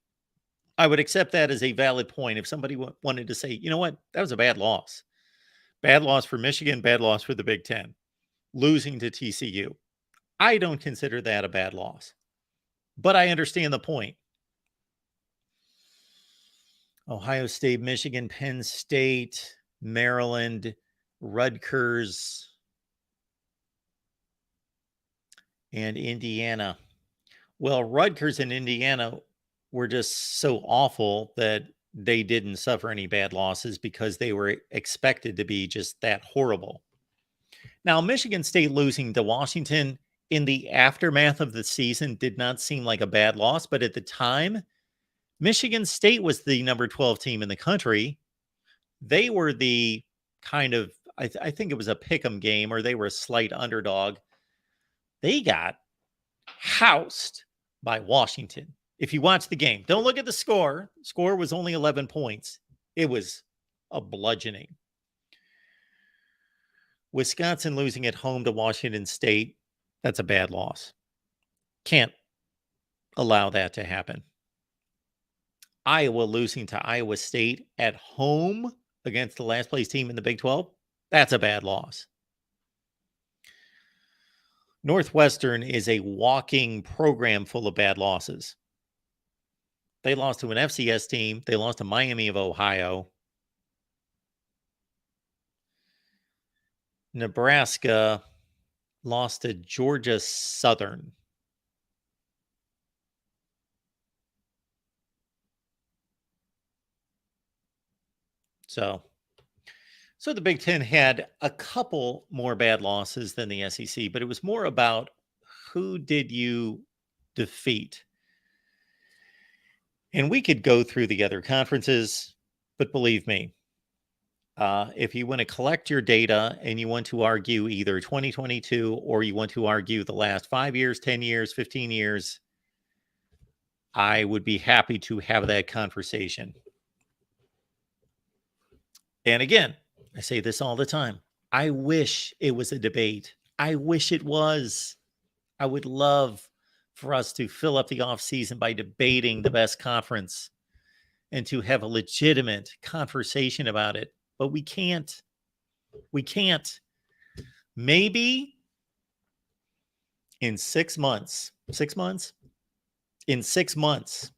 I would accept that as a valid point if somebody wanted to say, you know what, that was a bad loss. Bad loss for Michigan, bad loss for the Big Ten. Losing to TCU. I don't consider that a bad loss. But I understand the point. Ohio State, Michigan, Penn State, Maryland, Rutgers, and Indiana. Well, Rutgers and Indiana were just so awful that they didn't suffer any bad losses because they were expected to be just that horrible. Now, Michigan State losing to Washington in the aftermath of the season did not seem like a bad loss, but at the time, Michigan State was the number 12 team in the country. They were the kind of, I think it was a pick'em game, or they were a slight underdog. They got housed by Washington. If you watch the game, don't look at the score. Score was only 11 points. It was a bludgeoning. Wisconsin losing at home to Washington State, that's a bad loss. Can't allow that to happen. Iowa losing to Iowa State at home against the last place team in the Big 12, that's a bad loss. Northwestern is a walking program full of bad losses. They lost to an FCS team. They lost to Miami of Ohio. Nebraska lost to Georgia Southern. So the Big Ten had a couple more bad losses than the SEC, but it was more about who did you defeat. And we could go through the other conferences, but believe me, if you want to collect your data and you want to argue either 2022 or you want to argue the last 5 years, 10 years, 15 years, I would be happy to have that conversation. And again, I say this all the time. I wish it was a debate. I wish it was. I would love for us to fill up the offseason by debating the best conference and to have a legitimate conversation about it. But we can't. We can't. Maybe in 6 months. 6 months? In 6 months.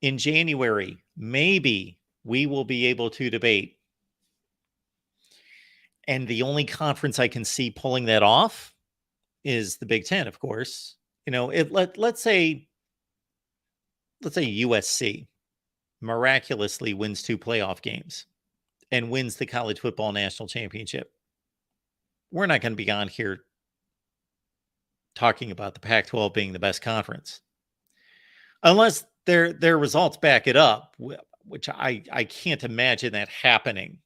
In January, maybe we will be able to debate. And the only conference I can see pulling that off is the Big Ten, of course. You know, let's say USC miraculously wins 2 playoff games and wins the college football national championship. We're not going to be on here talking about the Pac-12 being the best conference. Unless their results back it up, which I can't imagine that happening.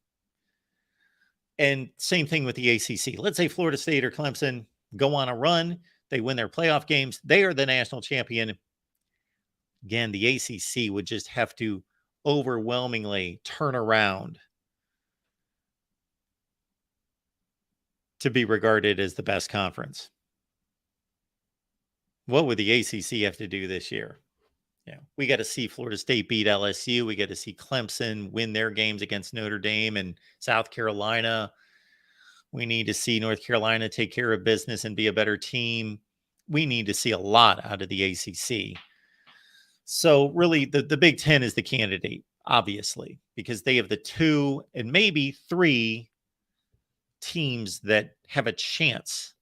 And same thing with the ACC. Let's say Florida State or Clemson go on a run. They win their playoff games. They are the national champion. Again, the ACC would just have to overwhelmingly turn around to be regarded as the best conference. What would the ACC have to do this year? Yeah, we got to see Florida State beat LSU. We got to see Clemson win their games against Notre Dame and South Carolina. We need to see North Carolina take care of business and be a better team. We need to see a lot out of the ACC. So really, the Big Ten is the candidate, obviously, because they have the 2 and maybe 3 teams that have a chance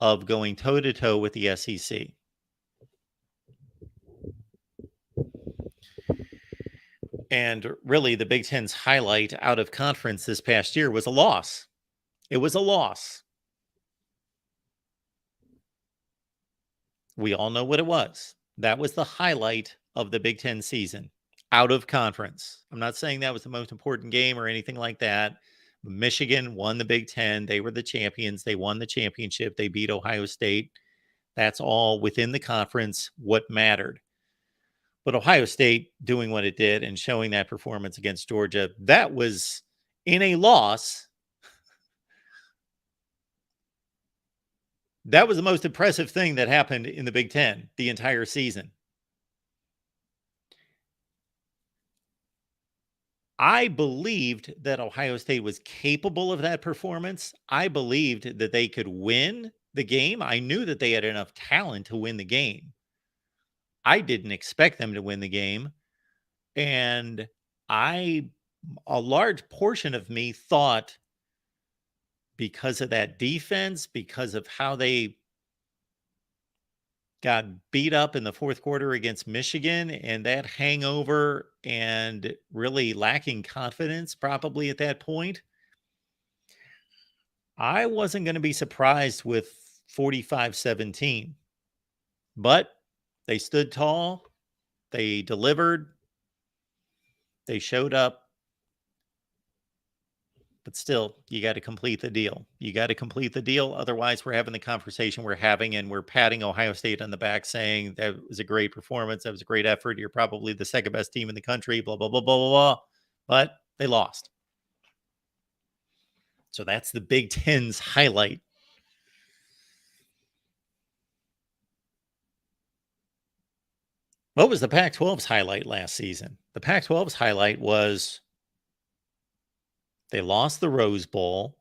of going toe-to-toe with the SEC. And really, the Big Ten's highlight out of conference this past year was a loss. It was a loss. We all know what it was. That was the highlight of the Big Ten season. out of conference. I'm not saying that was the most important game or anything like that. Michigan won the Big Ten. They were the champions. They won the championship. They beat Ohio State. That's all within the conference, what mattered. But Ohio State doing what it did and showing that performance against Georgia, that was in a loss. That was the most impressive thing that happened in the Big Ten the entire season. I believed that Ohio State was capable of that performance. I believed that they could win the game. I knew that they had enough talent to win the game. I didn't expect them to win the game. And a large portion of me thought, because of that defense, because of how they got beat up in the fourth quarter against Michigan and that hangover and really lacking confidence probably at that point, I wasn't going to be surprised with 45-17. But they stood tall. They delivered. They showed up. But still, you got to complete the deal. You got to complete the deal. Otherwise, we're having the conversation we're having, and we're patting Ohio State on the back saying that was a great performance. That was a great effort. You're probably the second best team in the country, blah, blah, blah, blah, blah, blah. But they lost. So that's the Big Ten's highlight. What was the Pac-12's highlight last season? The Pac-12's highlight was they lost the Rose Bowl.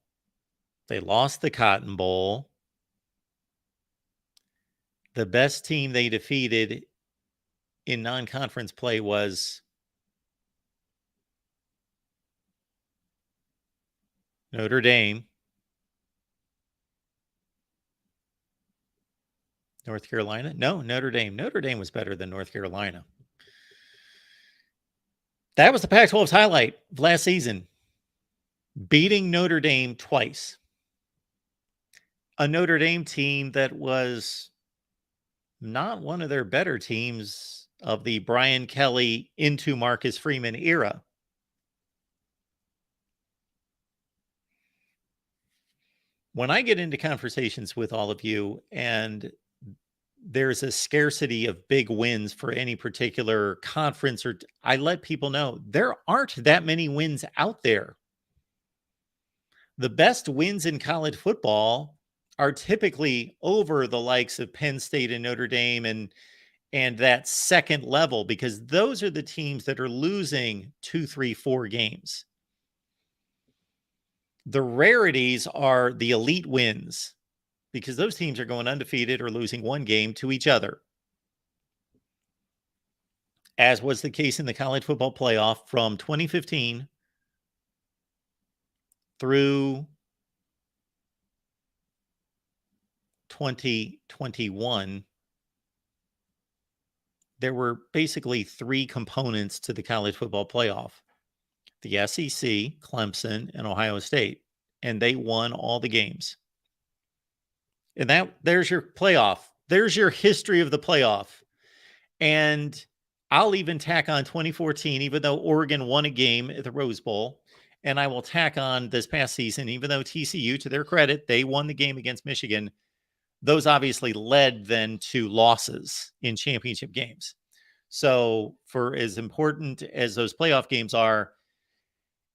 They lost the Cotton Bowl. The best team they defeated in non-conference play was Notre Dame. North Carolina? No, Notre Dame. Notre Dame was better than North Carolina. That was the Pac-12's highlight of last season. Beating Notre Dame twice. A Notre Dame team that was not one of their better teams of the Brian Kelly into Marcus Freeman era. When I get into conversations with all of you and there's a scarcity of big wins for any particular conference, or I let people know there aren't that many wins out there. The best wins in college football are typically over the likes of Penn State and Notre Dame and that second level, because those are the teams that are losing 2, 3, 4 games. The rarities are the elite wins, because those teams are going undefeated or losing one game to each other, as was the case in the college football playoff from 2015 through 2021. There were basically 3 components to the college football playoff: the SEC, Clemson, and Ohio State, and they won all the games. And there's your playoff. There's your history of the playoff. And I'll even tack on 2014, even though Oregon won a game at the Rose Bowl. And I will tack on this past season, even though TCU, to their credit, they won the game against Michigan. Those obviously led then to losses in championship games. So for as important as those playoff games are,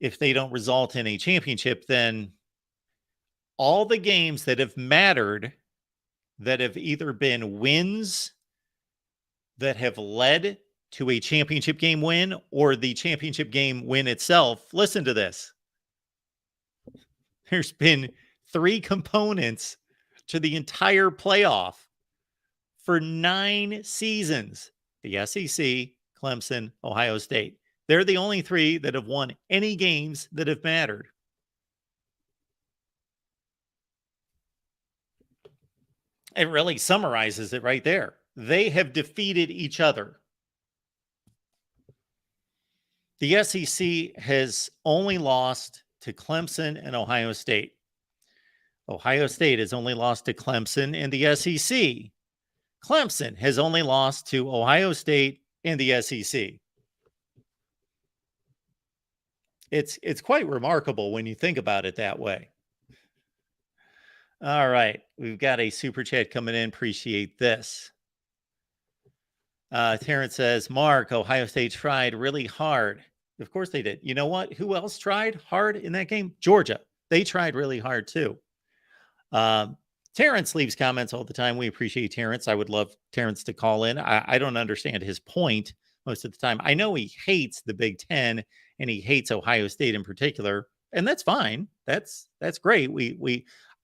if they don't result in a championship, then all the games that have mattered, that have either been wins that have led to a championship game win or the championship game win itself, listen to this. There's been 3 components to the entire playoff for 9 seasons. The SEC, Clemson, Ohio State. They're the only 3 that have won any games that have mattered. It really summarizes it right there. They have defeated each other. The SEC has only lost to Clemson and Ohio State. Ohio State has only lost to Clemson and the SEC. Clemson has only lost to Ohio State and the SEC. It's quite remarkable when you think about it that way. All right, we've got a super chat coming in. Appreciate this. Terrence says, Mark, Ohio State tried really hard. Of course they did. You know what? Who else tried hard in that game? Georgia. They tried really hard too. Terrence leaves comments all the time. We appreciate Terrence. I would love Terrence to call in. I don't understand his point most of the time. I know he hates the Big Ten and he hates Ohio State in particular, and that's fine. That's great.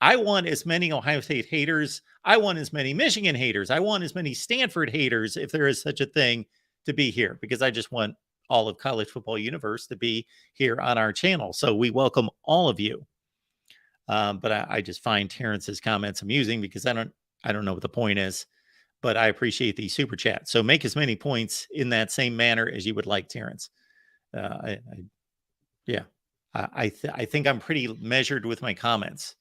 I want as many Ohio State haters. I want as many Michigan haters. I want as many Stanford haters, if there is such a thing, to be here, because I just want all of college football universe to be here on our channel. So we welcome all of you. But I just find Terrence's comments amusing because I don't know what the point is, but I appreciate the super chat. So make as many points in that same manner as you would like, Terrence. I think I'm pretty measured with my comments.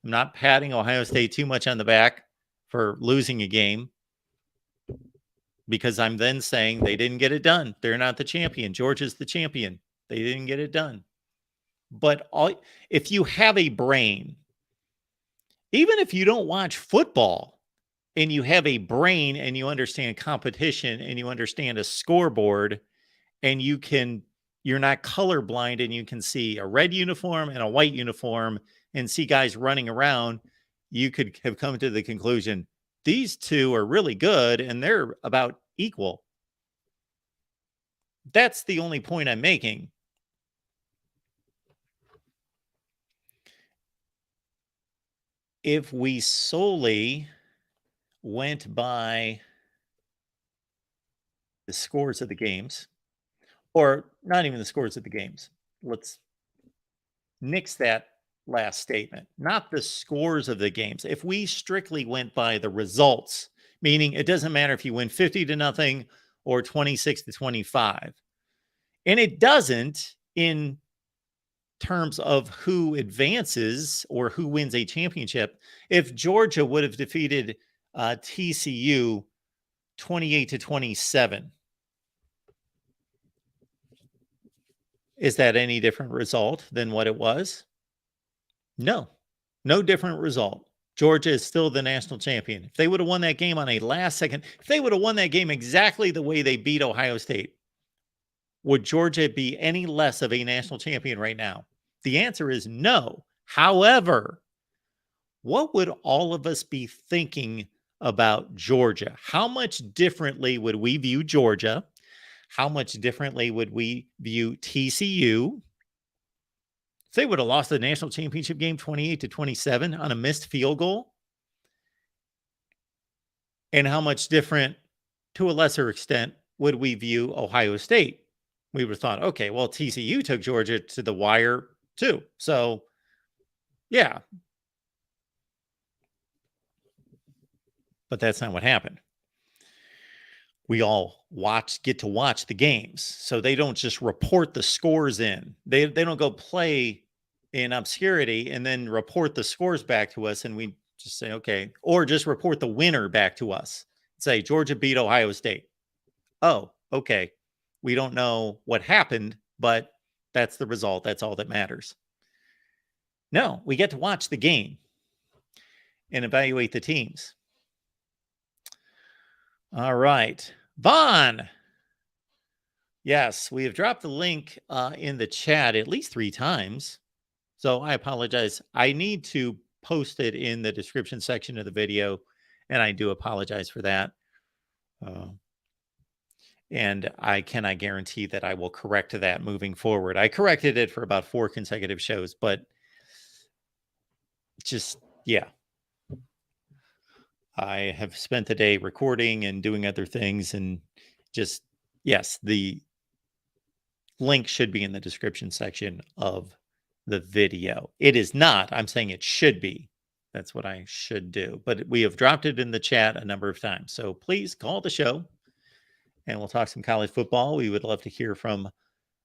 I'm not patting Ohio State too much on the back for losing a game, because I'm then saying they didn't get it done. They're not the champion. Georgia's the champion. They didn't get it done. But if you have a brain, even if you don't watch football and you have a brain and you understand competition and you understand a scoreboard and you're not colorblind and you can see a red uniform and a white uniform and see guys running around, you could have come to the conclusion these two are really good and they're about equal. That's the only point I'm making. If we solely went by the scores of the games, or not even the scores of the games, let's nix that last statement, not the scores of the games. If we strictly went by the results, meaning it doesn't matter if you win 50-0 or 26-25, and it doesn't in terms of who advances or who wins a championship. If Georgia would have defeated TCU 28-27, is that any different result than what it was? No different result. Georgia is still the national champion. If they would have won that game on a last second, if they would have won that game exactly the way they beat Ohio State, would Georgia be any less of a national champion right now? The answer is no. However, what would all of us be thinking about Georgia? How much differently would we view Georgia? How much differently would we view TCU? If they would have lost the national championship game 28-27 on a missed field goal? And how much different, to a lesser extent, would we view Ohio State? We would have thought, okay, well, TCU took Georgia to the wire too. So, yeah. But that's not what happened. We all get to watch the games. So they don't just report the scores in. They don't go play in obscurity and then report the scores back to us and we just say, okay, or just report the winner back to us. Say Georgia beat Ohio State. Oh, okay. We don't know what happened, but that's the result. That's all that matters. No, we get to watch the game and evaluate the teams. All right. Vaughn. Yes, we have dropped the link in the chat at least 3 times. So I apologize. I need to post it in the description section of the video, and I do apologize for that. And I cannot guarantee that I will correct that moving forward. I corrected it for about 4 consecutive shows, but just, yeah. I have spent the day recording and doing other things, and just, yes, the link should be in the description section of the video. It is not. I'm saying it should be. That's what I should do. But we have dropped it in the chat a number of times. So please call the show and we'll talk some college football. We would love to hear from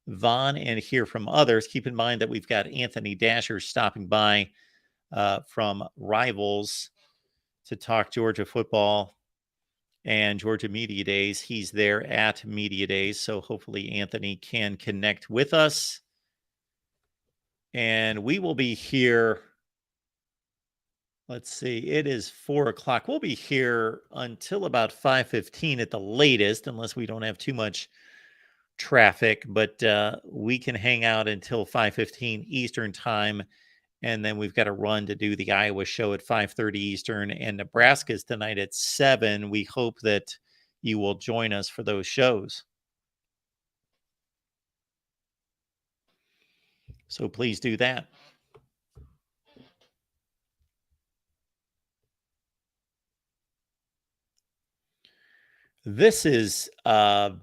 Vaughn and hear from others. Keep in mind that we've got Anthony Dasher stopping by from Rivals to talk Georgia football and Georgia Media Days. He's there at Media Days, so hopefully Anthony can connect with us And we will be here. Let's see. It is 4 o'clock. We'll be here until about 5:15 at the latest, unless we don't have too much traffic. But we can hang out until 5:15 Eastern time. And then we've got to run to do the Iowa show at 5:30 Eastern, and Nebraska's tonight at 7. We hope that you will join us for those shows. So please do that. This is an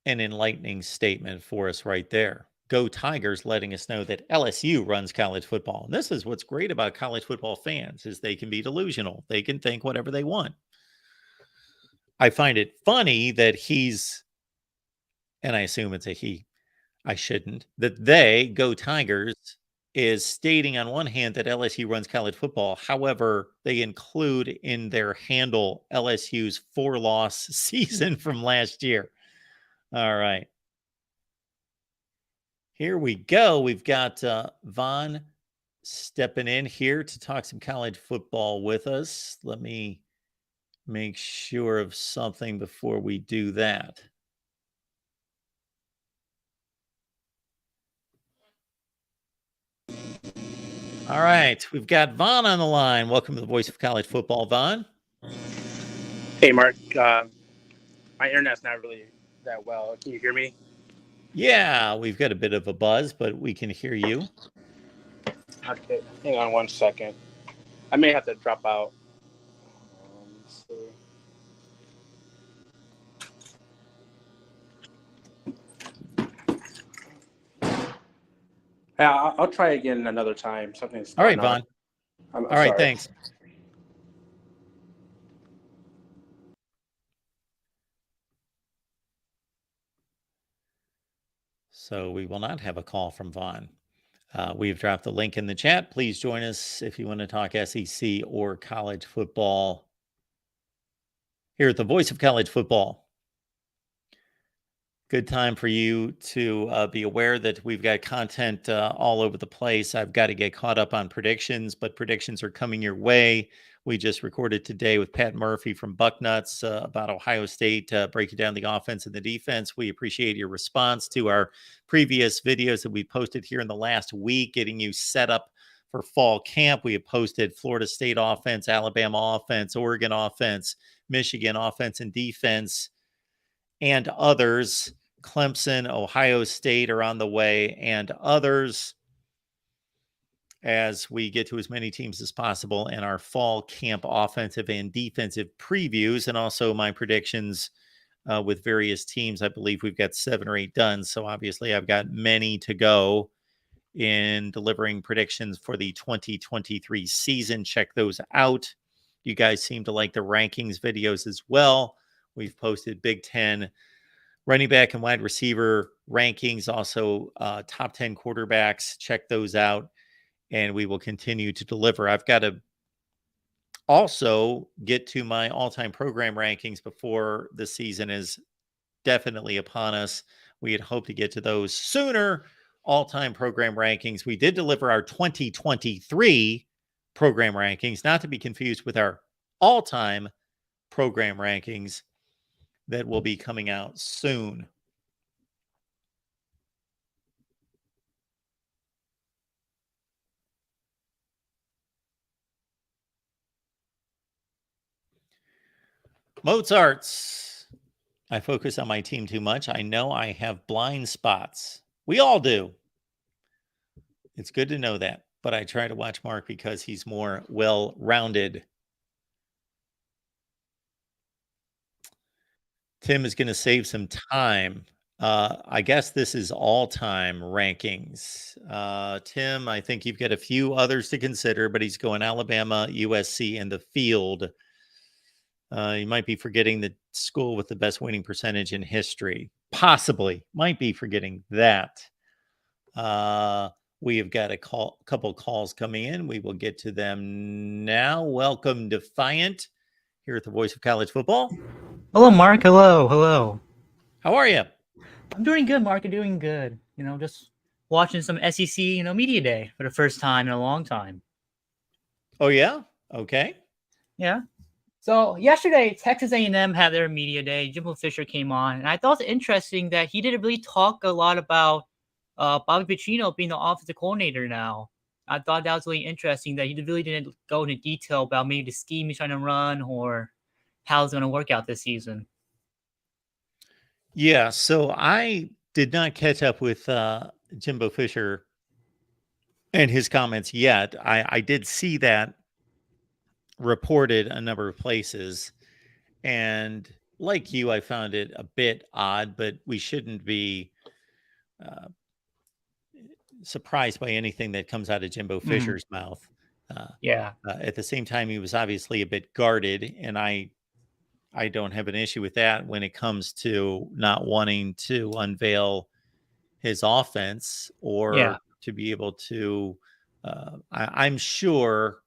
enlightening statement for us right there. Go Tigers, letting us know that LSU runs college football. And this is what's great about college football fans, is they can be delusional. They can think whatever they want. I find it funny that he's, and I assume it's a he, I shouldn't, that they, Go Tigers, is stating on one hand that LSU runs college football. However, they include in their handle LSU's 4-loss season from last year. All right. Here we go. We've got Vaughn stepping in here to talk some college football with us. Let me make sure of something before we do that. All right. We've got Vaughn on the line. Welcome to the Voice of College Football, Vaughn. Hey, Mark. My internet's not really that well. Can you hear me? Yeah, we've got a bit of a buzz, but we can hear you. Okay. Hang on one second. I may have to drop out. Let's see. Yeah, I'll try again another time. Something's All right, going on. Vaughn. I'm All right, sorry. thanks. So we will not have a call from Vaughn. We've dropped the link in the chat. Please join us if you want to talk SEC or college football here at the Voice of College Football. Good time for you to be aware that we've got content all over the place. I've got to get caught up on predictions, but predictions are coming your way. We just recorded today with Pat Murphy from Bucknuts about Ohio State, breaking down the offense and the defense. We appreciate your response to our previous videos that we posted here in the last week, getting you set up for fall camp. We have posted Florida State offense, Alabama offense, Oregon offense, Michigan offense and defense, and others. Clemson, Ohio State are on the way, and others, as we get to as many teams as possible in our fall camp offensive and defensive previews, and also my predictions with various teams. I believe we've got 7 or 8 done, so obviously I've got many to go in delivering predictions for the 2023 season. Check those out. You guys seem to like the rankings videos as well. We've posted Big Ten running back and wide receiver rankings, also top 10 quarterbacks. Check those out, and we will continue to deliver. I've got to also get to my all-time program rankings before the season is definitely upon us. We had hoped to get to those sooner. All-time program rankings. We did deliver our 2023 program rankings, not to be confused with our all-time program rankings that will be coming out soon. Mozart's. I focus on my team too much. I know I have blind spots. We all do. It's good to know that, but I try to watch Mark because he's more well-rounded. Tim is going to save some time. I guess this is all-time rankings. Tim, I think you've got a few others to consider, but he's going Alabama, USC, and the field. You might be forgetting the school with the best winning percentage in history. Possibly. Might be forgetting that. We have got a couple calls coming in. We will get to them now. Welcome, Defiant, here at the Voice of College Football. Hello, Mark. Hello. How are you? I'm doing good, Mark. I'm doing good. You know, just watching some SEC, media day for the first time in a long time. Oh yeah. Okay. Yeah. So yesterday, Texas A&M had their media day. Jimbo Fisher came on, and I thought it interesting that he didn't really talk a lot about Bobby Petrino being the offensive coordinator now. I thought that was really interesting that he really didn't go into detail about maybe the scheme he's trying to run or how it's going to work out this season. Yeah. So I did not catch up with Jimbo Fisher and his comments yet. I did see that reported a number of places, and like you, I found it a bit odd, but we shouldn't be uh, surprised by anything that comes out of Jimbo Fisher's mouth. Yeah. At the same time, he was obviously a bit guarded, and I don't have an issue with that when it comes to not wanting to unveil his offense Yeah. or to be able to. I'm sure.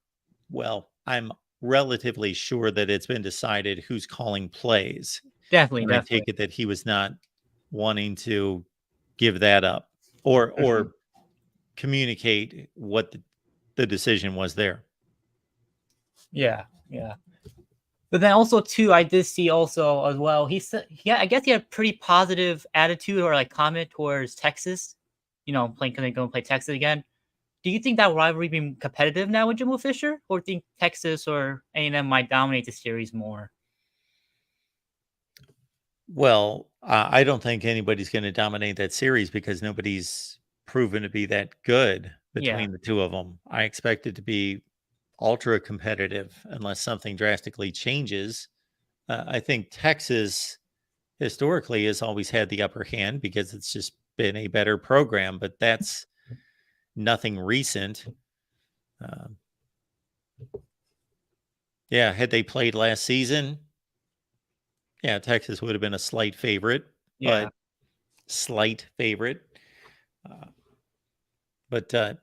Well, I'm relatively sure that it's been decided who's calling plays, Definitely. and I take it that he was not wanting to give that up or communicate what the decision was there. Yeah. Yeah. But then also too, I did see also as well. He said, I guess he had a pretty positive attitude or like comment towards Texas. Playing because they're going to play Texas again. Do you think that rivalry being competitive now with Jimbo Fisher, or think Texas or A&M might dominate the series more? Well, I don't think anybody's going to dominate that series because nobody's proven to be that good between the two of them. I expect it to be ultra competitive unless something drastically changes. I think Texas historically has always had the upper hand because it's just been a better program, but that's nothing recent. Yeah, had they played last season, yeah, Texas would have been a slight favorite, but slight favorite.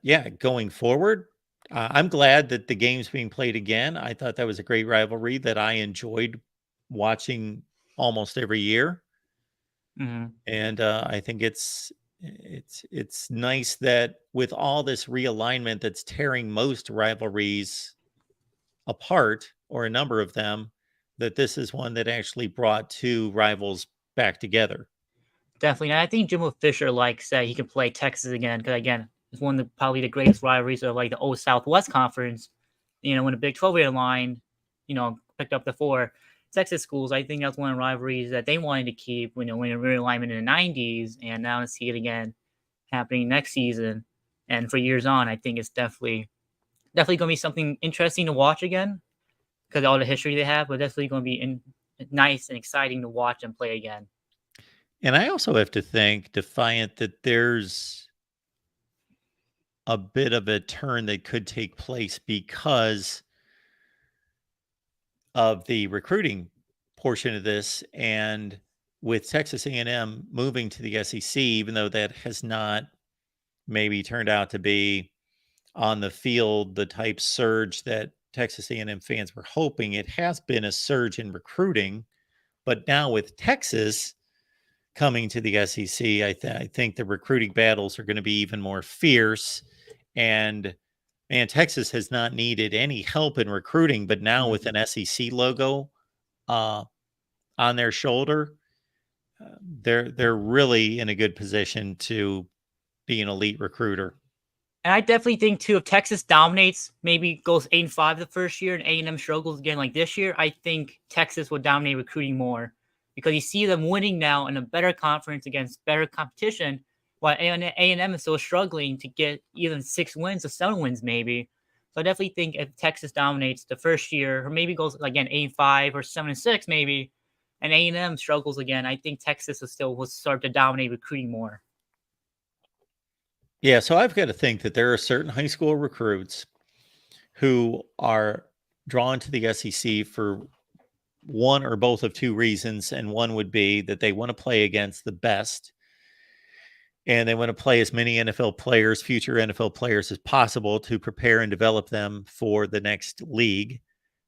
Yeah, going forward, I'm glad that the game's being played again. I thought that was a great rivalry that I enjoyed watching almost every year. And I think it's nice that with all this realignment that's tearing most rivalries apart, or a number of them, that this is one that actually brought two rivals back together. Definitely. And I think Jimbo Fisher likes that he can play Texas again because, again, it's one of probably the greatest rivalries of like the old Southwest Conference. When the Big 12 line, picked up the 4 Texas schools, I think that's one of the rivalries that they wanted to keep when a realignment in the 90s. And now to see it again happening next season and for years on, I think it's definitely going to be something interesting to watch again because of all the history they have, but definitely going to be nice and exciting to watch and play again. And I also have to think, Defiant, that there's a bit of a turn that could take place because of the recruiting portion of this, and with Texas A&M moving to the SEC, even though that has not maybe turned out to be on the field the type surge that Texas A&M fans were hoping, it has been a surge in recruiting. But now with Texas coming to the SEC, I think the recruiting battles are going to be even more fierce. And man, Texas has not needed any help in recruiting, but now with an SEC logo on their shoulder, they're really in a good position to be an elite recruiter. And I definitely think too, if Texas dominates, maybe goes 8-5 the first year, and A&M struggles again like this year, I think Texas will dominate recruiting more because you see them winning now in a better conference against better competition, while A&M is still struggling to get even 6 wins or 7 wins maybe. So I definitely think if Texas dominates the first year, or maybe goes again 8-5 or 7-6 maybe, and A&M struggles again, I think Texas will start to dominate recruiting more. Yeah, so I've got to think that there are certain high school recruits who are drawn to the SEC for one or both of two reasons. And one would be that they want to play against the best and they want to play as many NFL players, future NFL players, as possible to prepare and develop them for the next league,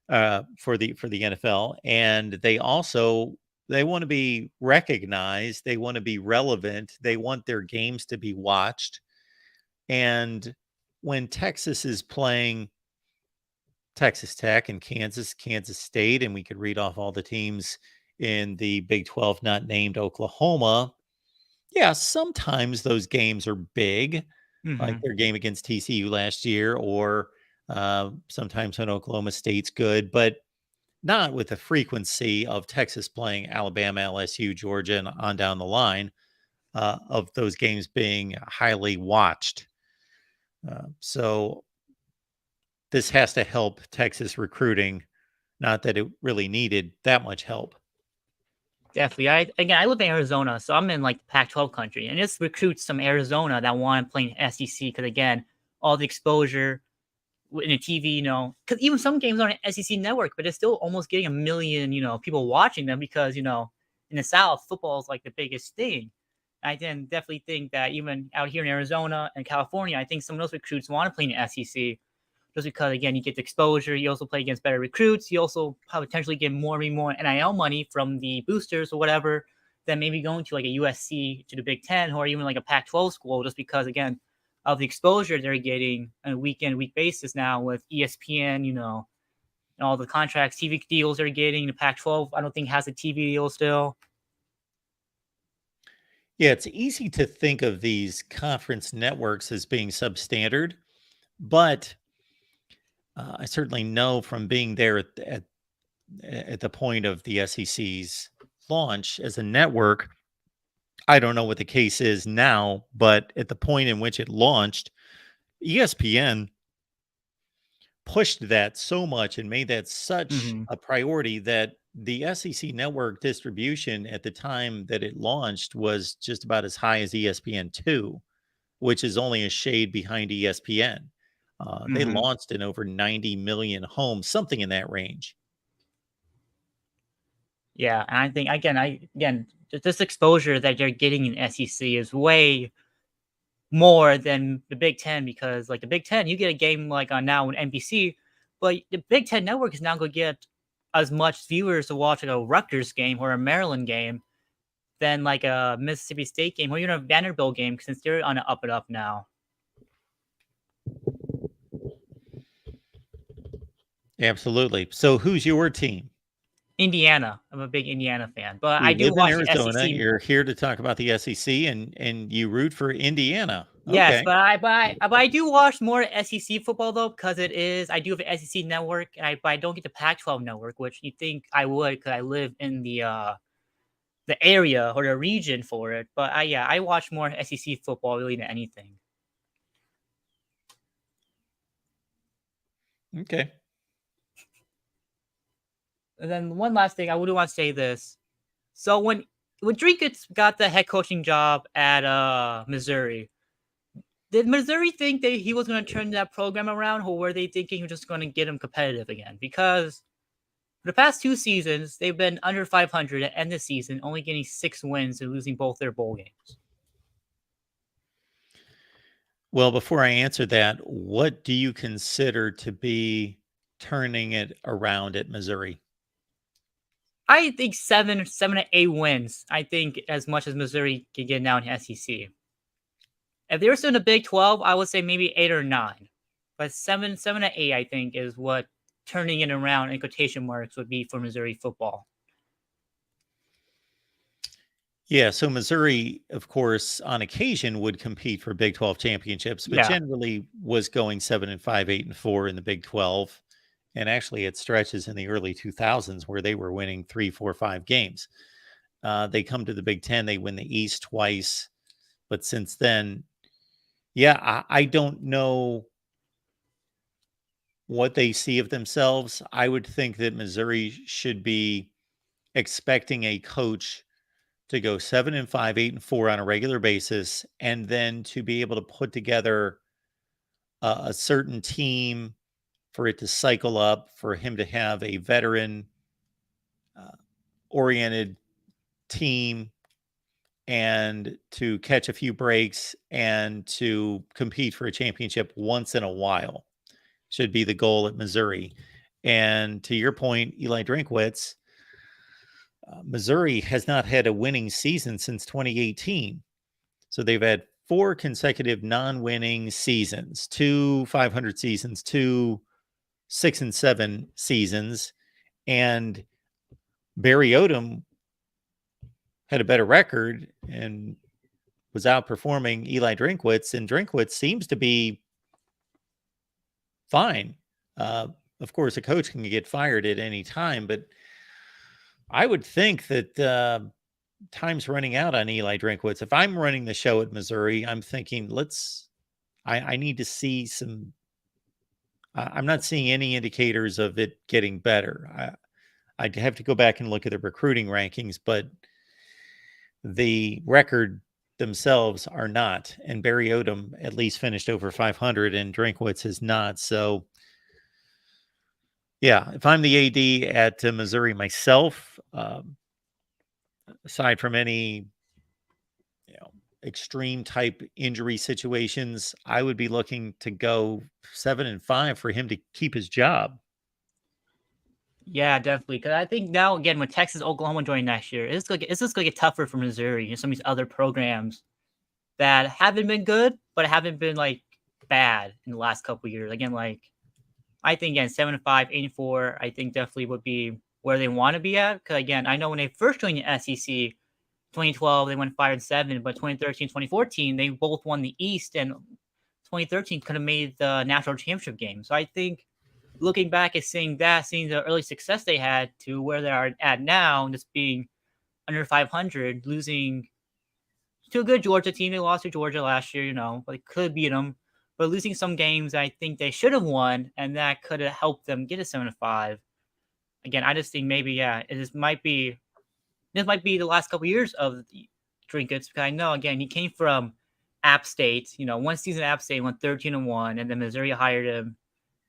for the NFL. And they want to be recognized. They want to be relevant. They want their games to be watched. And when Texas is playing Texas Tech and Kansas State, and we could read off all the teams in the Big 12 not named Oklahoma. Yeah, sometimes those games are big, like Mhm. their game against TCU last year, or sometimes when Oklahoma State's good, but not with the frequency of Texas playing Alabama, LSU, Georgia, and on down the line, of those games being highly watched. So this has to help Texas recruiting. Not that it really needed that much help. Definitely. I live in Arizona, so I'm in like Pac-12 country, and this recruits some Arizona that want to play in SEC because again, all the exposure in the TV, because even some games on an SEC network, but it's still almost getting a million, people watching them because in the South, football is like the biggest thing. I then definitely think that even out here in Arizona and California, I think some of those recruits want to play in the SEC just because again you get the exposure. You also play against better recruits. You also potentially get more and more NIL money from the boosters or whatever than maybe going to like a USC to the Big Ten or even like a Pac-12 school, just because again of the exposure they're getting on a week basis now with ESPN, and all the contracts, TV deals they're getting. The Pac-12, I don't think has a TV deal still. Yeah, it's easy to think of these conference networks as being substandard, but I certainly know from being there at the point of the SEC's launch as a network. I don't know what the case is now, but at the point in which it launched, ESPN pushed that so much and made that such Mm-hmm. a priority that the SEC network distribution at the time that it launched was just about as high as ESPN2, which is only a shade behind ESPN. They Mm-hmm. launched in over 90 million homes, something in that range. Yeah, and I think again, this exposure that you're getting in SEC is way more than the Big Ten because like the Big Ten, you get a game like on now on NBC, but the Big Ten network is now going to get as much viewers to watch like a Rutgers game or a Maryland game than like a Mississippi State game or even a Vanderbilt game since they're on an up and up now. Absolutely. So, who's your team? Indiana, I'm a big Indiana fan, but I You do live in watch the Arizona. SEC. You're here to talk about the SEC, and you root for Indiana. Yes, Okay. but I do watch more SEC football though because I do have an SEC network, and I don't get the Pac-12 network, which you think I would because I live in the area or the region for it. But I watch more SEC football really than anything. Okay. And then one last thing, I would want to say this. So when Drinkets got the head coaching job at Missouri, did Missouri think that he was going to turn that program around, or were they thinking he was just going to get him competitive again? Because for the past 2 seasons, they've been under 500 at end of the season, only getting 6 wins and losing both their bowl games. Well, before I answer that, what do you consider to be turning it around at Missouri? I think 7 to 8 wins. I think as much as Missouri can get now in SEC. If they were still in the Big 12, I would say maybe 8 or 9. But 7 to 8, I think, is what turning it around in quotation marks would be for Missouri football. Yeah, so Missouri, of course, on occasion would compete for Big 12 championships, but Yeah. generally was going 7-5, 8-4 in the Big 12. And actually, it stretches in the early 2000s where they were winning 3, 4, 5 games. They come to the Big 10, they win the East twice. But since then, yeah, I don't know what they see of themselves. I would think that Missouri should be expecting a coach to go 7-5, 8-4 on a regular basis, and then to be able to put together a certain team for it to cycle up, for him to have a veteran oriented team and to catch a few breaks and to compete for a championship once in a while should be the goal at Missouri. And to your point, Eli Drinkwitz, Missouri has not had a winning season since 2018. So they've had 4 consecutive non-winning seasons, 2 500 seasons, 2 6 and 7 seasons, and Barry Odom had a better record and was outperforming Eli Drinkwitz, and Drinkwitz seems to be fine. Of course, a coach can get fired at any time, but I would think that time's running out on Eli Drinkwitz. If I'm running the show at Missouri, I'm thinking, I need to see some. I'm not seeing any indicators of it getting better. I'd have to go back and look at the recruiting rankings, but the record themselves are not. And Barry Odom at least finished over 500, and Drinkwitz has not. So, yeah, if I'm the AD at Missouri myself, aside from any extreme type injury situations, I would be looking to go 7-5 for him to keep his job. Yeah, definitely. Because I think now, again, when Texas, Oklahoma join next year, it's just going to get tougher for Missouri and some of these other programs that haven't been good, but haven't been like bad in the last couple of years. Again, like I think again 7-5, 8-4, I think definitely would be where they want to be at. Because again, I know when they first joined the SEC, 2012 they went 5-7, but 2013, 2014 they both won the East, and 2013 could have made the national championship game. So I think looking back at seeing the early success they had to where they are at now, and just being under 500, losing to a good Georgia team. They lost to Georgia last year, but they could beat them. But losing some games I think they should have won, and that could have helped them get a 7-5. Again, I just think maybe, this might be the last couple years of Drinkwitz, because I know, again, he came from App State. One season at App State went 13-1, and then Missouri hired him.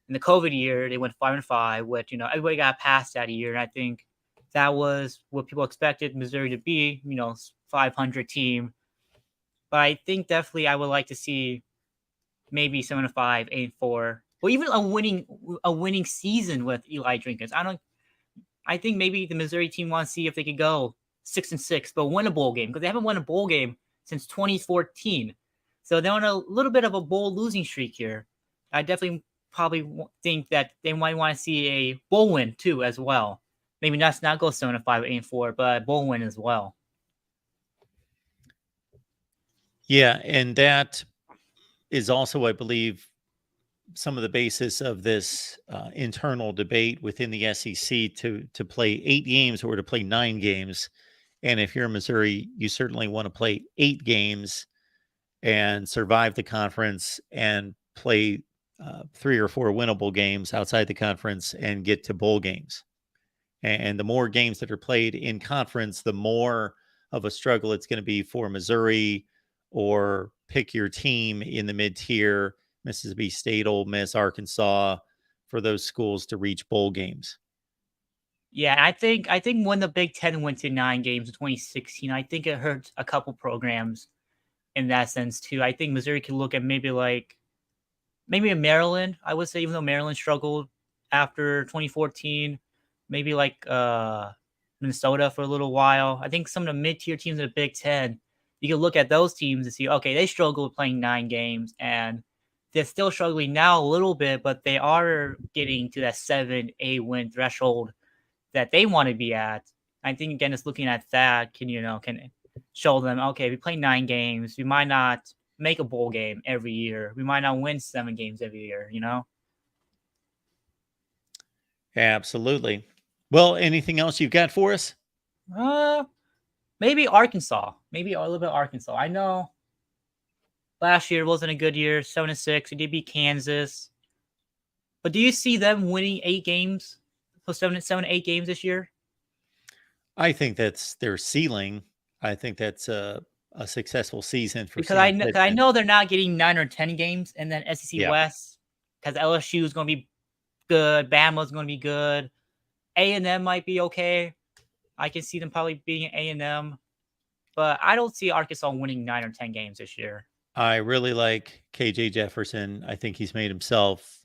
In the COVID year, they went 5-5, which, everybody got past that year. And I think that was what people expected Missouri to be, 500 team. But I think definitely I would like to see maybe 7-5, 8-4, or even a winning season with Eli Drinkwitz. I think maybe the Missouri team wants to see if they could go 6-6, but win a bowl game, because they haven't won a bowl game since 2014. So they're on a little bit of a bowl losing streak here. I definitely probably think that they might want to see a bowl win too as well. Maybe not go 7-5, 8-4, but a bowl win as well. Yeah, and that is also, I believe, some of the basis of this internal debate within the SEC to play 8 games or to play 9 games. And if you're in Missouri, you certainly want to play 8 games and survive the conference and play 3 or 4 winnable games outside the conference and get to bowl games. And the more games that are played in conference, the more of a struggle it's going to be for Missouri, or pick your team in the mid-tier, Mississippi State, Ole Miss, Arkansas, for those schools to reach bowl games. Yeah, I think when the Big Ten went to 9 games in 2016, I think it hurt a couple programs in that sense too. I think Missouri could look at maybe a Maryland, I would say, even though Maryland struggled after 2014, maybe like Minnesota for a little while. I think some of the mid-tier teams in the Big Ten, you can look at those teams and see, okay, they struggled playing 9 games, and they're still struggling now a little bit, but they are getting to that 7-8 win threshold that they want to be at. I think, again, just looking at that can show them, okay, we play 9 games, we might not make a bowl game every year. We might not win 7 games every year, Absolutely. Well, anything else you've got for us? Maybe Arkansas. Maybe a little bit of Arkansas. I know last year wasn't a good year, 7-6. We did beat Kansas. But do you see them winning 8 games? So 7-8 games this year? I think that's their ceiling. I think that's a successful season for, because I know they're not getting 9 or 10 games in that SEC West, because LSU is going to be good, Bama's going to be good, A&M might be okay. I can see them probably beating A&M, but I don't see Arkansas winning 9 or 10 games this year. I really like KJ Jefferson. I think he's made himself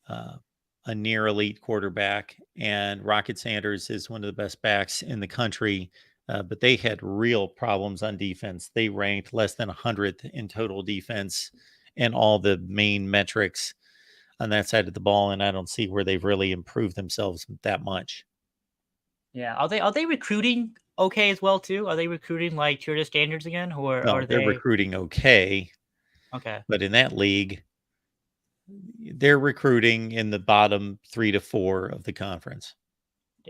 a near elite quarterback, and Rocket Sanders is one of the best backs in the country. But they had real problems on defense. They ranked less than 100th in total defense and all the main metrics on that side of the ball, and I don't see where they've really improved themselves that much. Yeah. Are they recruiting okay as well too? Are they recruiting like to the standards again, or No, are they're they recruiting okay, okay? but in that league, they're recruiting in the bottom 3 to 4 of the conference.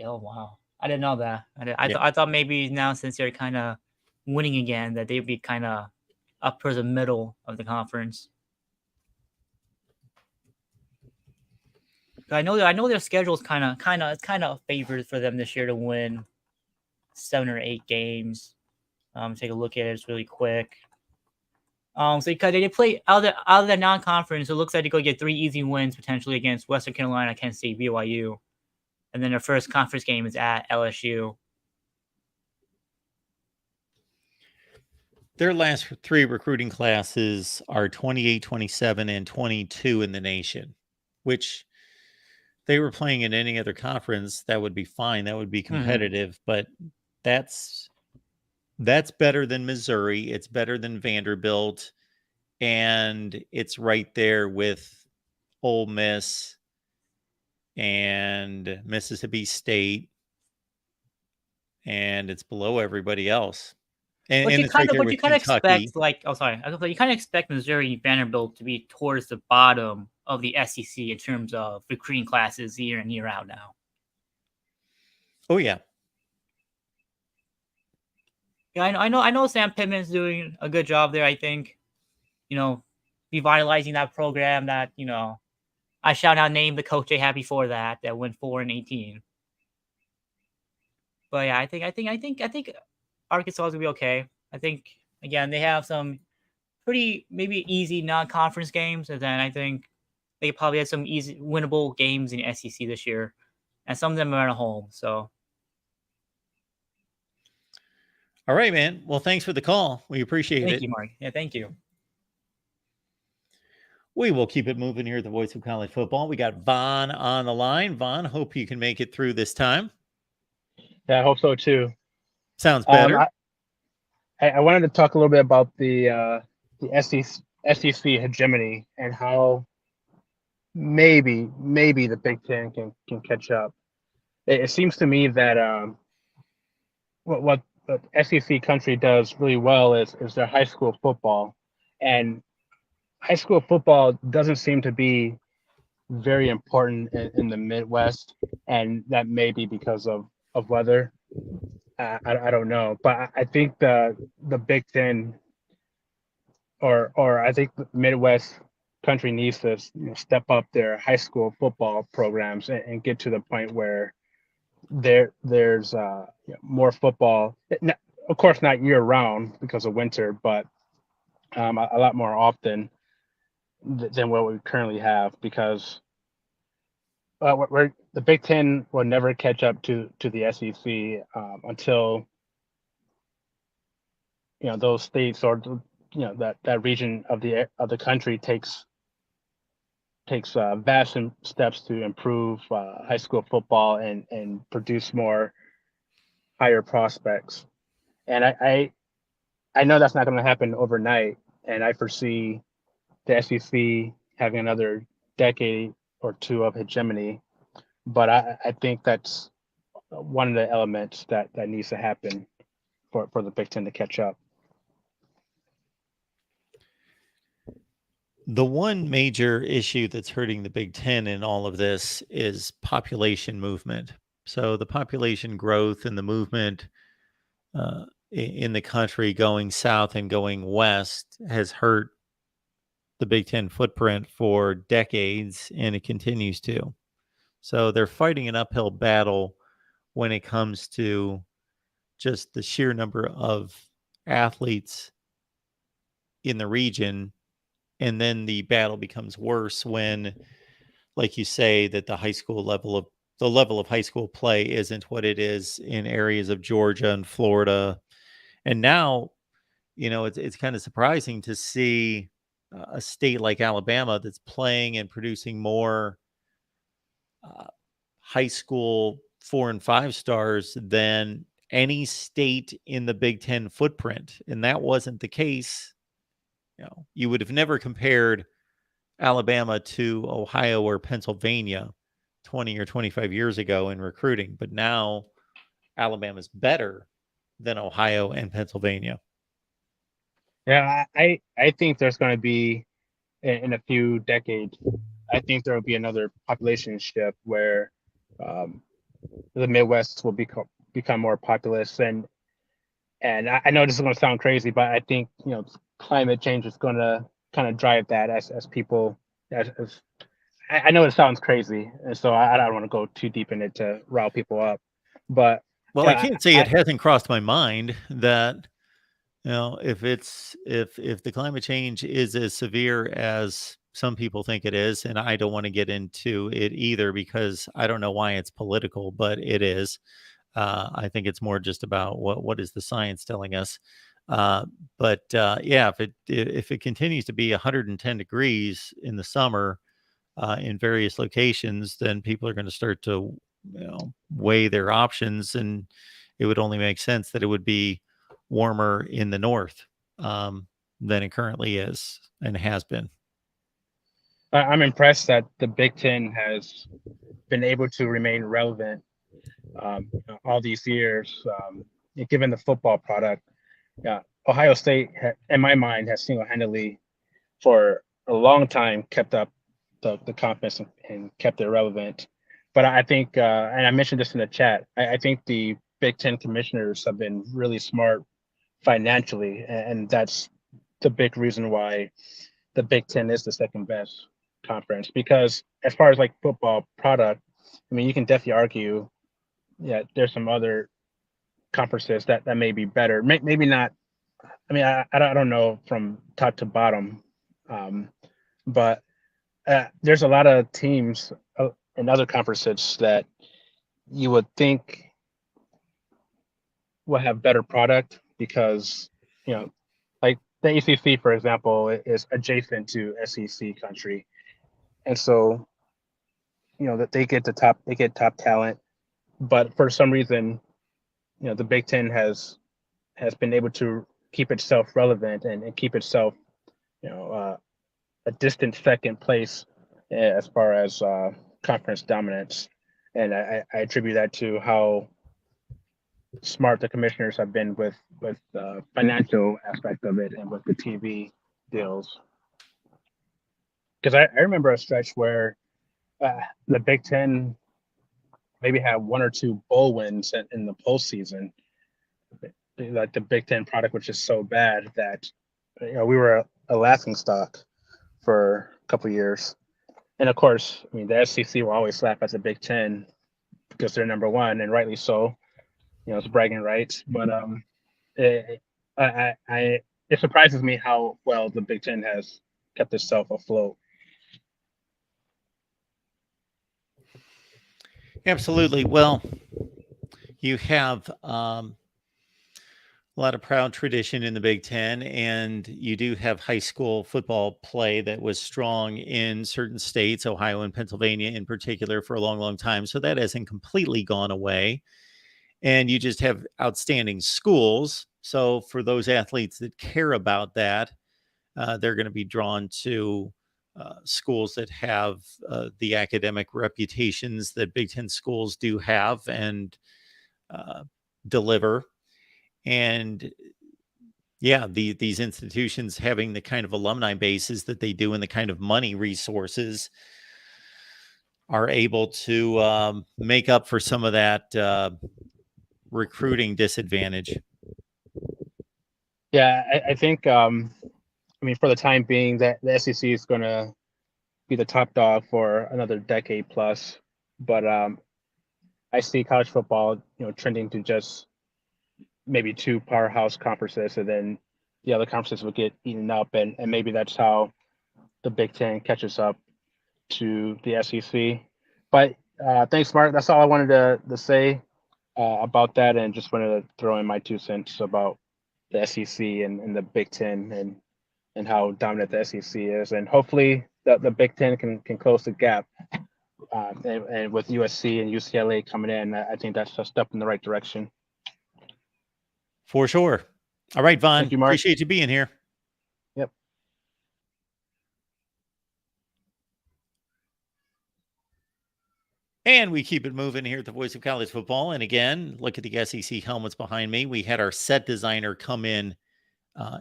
Oh wow, I didn't know that. I Yeah. thought maybe now since they're kind of winning again that they'd be kind of up towards the middle of the conference. I know their schedule's kind of favored for them this year to win 7 or 8 games. Take a look at it just really quick. So because they play out of the non-conference, it looks like they go get 3 easy wins potentially against Western Carolina, Kansas State, BYU, and then their first conference game is at LSU. Their last 3 recruiting classes are 28, 27, and 22 in the nation, which they were playing in any other conference, that would be fine. That would be competitive, but that's better than Missouri. It's better than Vanderbilt, and it's right there with Ole Miss and Mississippi State, and it's below everybody else. And it's right there But with you kind of Kentucky. expect you kind of expect Missouri and Vanderbilt to be towards the bottom of the SEC in terms of recruiting classes year in year out now. Oh yeah. Yeah, I know Sam Pittman's doing a good job there. I think, revitalizing that program. That I shall not name the coach they had before that went 4-18. But yeah, I think Arkansas is gonna be okay. I think again they have some pretty maybe easy non-conference games, and then I think they probably had some easy winnable games in the SEC this year, and some of them are at home. So All right, man. Well, thanks for the call. We appreciate thank it. you, Mark. Yeah, thank you. We will keep it moving here at the Voice of College Football. We got Vaughn on the line. Vaughn, hope you can make it through this time. Yeah, I hope so too. Sounds better. I wanted to talk a little bit about the SEC hegemony and how maybe the Big Ten can catch up. It seems to me that what the SEC country does really well is their high school football, and high school football doesn't seem to be very important in the Midwest, and that may be because of weather. I don't know, but I think the Big Ten or I think the Midwest country needs to step up their high school football programs and get to the point where there's more football. Of course, not year round because of winter, but a lot more often than what we currently have, because the Big Ten will never catch up to the SEC until those states or that region of the country takes vast steps to improve high school football and produce more higher prospects. And I know that's not going to happen overnight, and I foresee the SEC having another decade or two of hegemony. But I think that's one of the elements that needs to happen for the Big Ten to catch up. The one major issue that's hurting the Big Ten in all of this is population movement. So the population growth and the movement in the country going south and going west has hurt the Big Ten footprint for decades, and it continues to. So they're fighting an uphill battle when it comes to just the sheer number of athletes in the region. And then the battle becomes worse when, like you say, that the level of high school play isn't what it is in areas of Georgia and Florida. And now, it's kind of surprising to see a state like Alabama that's playing and producing more high school 4 and 5 stars than any state in the Big Ten footprint. And that wasn't the case. You would have never compared Alabama to Ohio or Pennsylvania 20 or 25 years ago in recruiting. But now Alabama's better than Ohio and Pennsylvania. Yeah, I think there's going to be in a few decades. I think there will be another population shift where the Midwest will become more populous, and I know this is going to sound crazy, but I think climate change is going to kind of drive that as people as I know it sounds crazy, and so I don't want to go too deep in it to rile people up, but well, I can't say it hasn't crossed my mind that if the climate change is as severe as some people think it is, and I don't want to get into it either because I don't know why it's political, but it is. I think it's more just about what is the science telling us. Yeah, if it continues to be 110 degrees in the summer in various locations, then people are going to start to weigh their options, and it would only make sense that it would be warmer in the north than it currently is and has been. I'm impressed that the Big Ten has been able to remain relevant all these years, given the football product. Ohio State, in my mind, has single-handedly for a long time kept up the conference and kept it relevant. But I think, and I mentioned this in the chat, I think the Big Ten commissioners have been really smart financially, and that's the big reason why the Big Ten is the second best conference. Because as far as like football product, I mean, you can definitely argue, there's some other conferences that may be better. Maybe not. I mean, I don't know from top to bottom, but there's a lot of teams in other conferences that you would think will have better product because, like the ACC, for example, is adjacent to SEC country, and so that they get top talent, but for some reason, the Big Ten has been able to keep itself relevant and keep itself, a distant second place as far as conference dominance, and I attribute that to how smart the commissioners have been with the financial aspect of it and with the TV deals. Because I remember a stretch where the Big Ten maybe had one or two bowl wins in the postseason. Like the Big Ten product was just so bad that we were a laughing stock for a couple of years. And of course, I mean, the SEC will always laugh at the Big Ten because they're number one, and rightly so. It's bragging rights. But it surprises me how well the Big Ten has kept itself afloat. Absolutely. Well, you have a lot of proud tradition in the Big Ten, and you do have high school football play that was strong in certain states, Ohio and Pennsylvania in particular, for a long, long time. So that hasn't completely gone away. And you just have outstanding schools. So for those athletes that care about that, they're going to be drawn to schools that have the academic reputations that Big Ten schools do have and deliver. And these institutions having the kind of alumni bases that they do and the kind of money resources are able to make up for some of that recruiting disadvantage. Yeah, I think, I mean, for the time being, that the SEC is going to be the top dog for another decade plus. But I see college football, trending to just maybe two powerhouse conferences, and then the other conferences will get eaten up, and maybe that's how the Big Ten catches up to the SEC. But thanks, Mark. That's all I wanted to say about that, and just wanted to throw in my 2 cents about the SEC and the Big Ten and how dominant the SEC is, and hopefully the Big Ten can close the gap. And with USC and UCLA coming in, I think that's a step in the right direction. For sure. All right, Vaughn. Thank you, Mark. Appreciate you being here. Yep. And we keep it moving here at the Voice of College Football. And again, look at the SEC helmets behind me. We had our set designer come in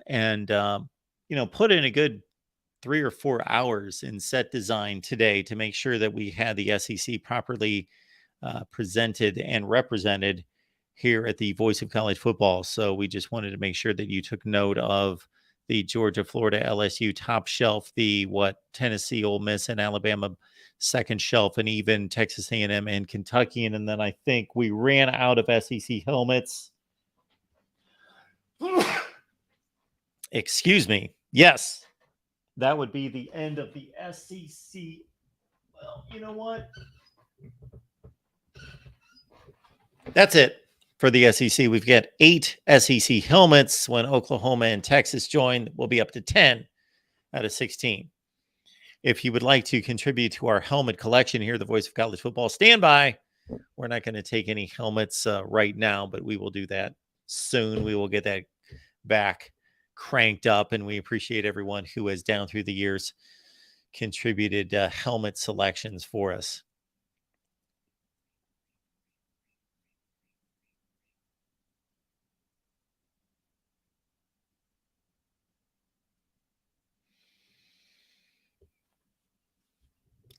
and put in a good 3 or 4 hours in set design today to make sure that we had the SEC properly presented and represented here at the Voice of College Football. So we just wanted to make sure that you took note of the Georgia, Florida, LSU top shelf, the Tennessee, Ole Miss, and Alabama second shelf, and even Texas A&M and Kentucky. And then I think we ran out of SEC helmets. Excuse me. Yes, that would be the end of the SEC. Well, you know what? That's it for the SEC. We've got 8 SEC helmets. When Oklahoma and Texas join, we'll be up to 10 out of 16. If you would like to contribute to our helmet collection here, the Voice of College Football, stand by. We're not going to take any helmets right now, but we will do that soon. We will get that back cranked up, and we appreciate everyone who has down through the years contributed helmet selections for us.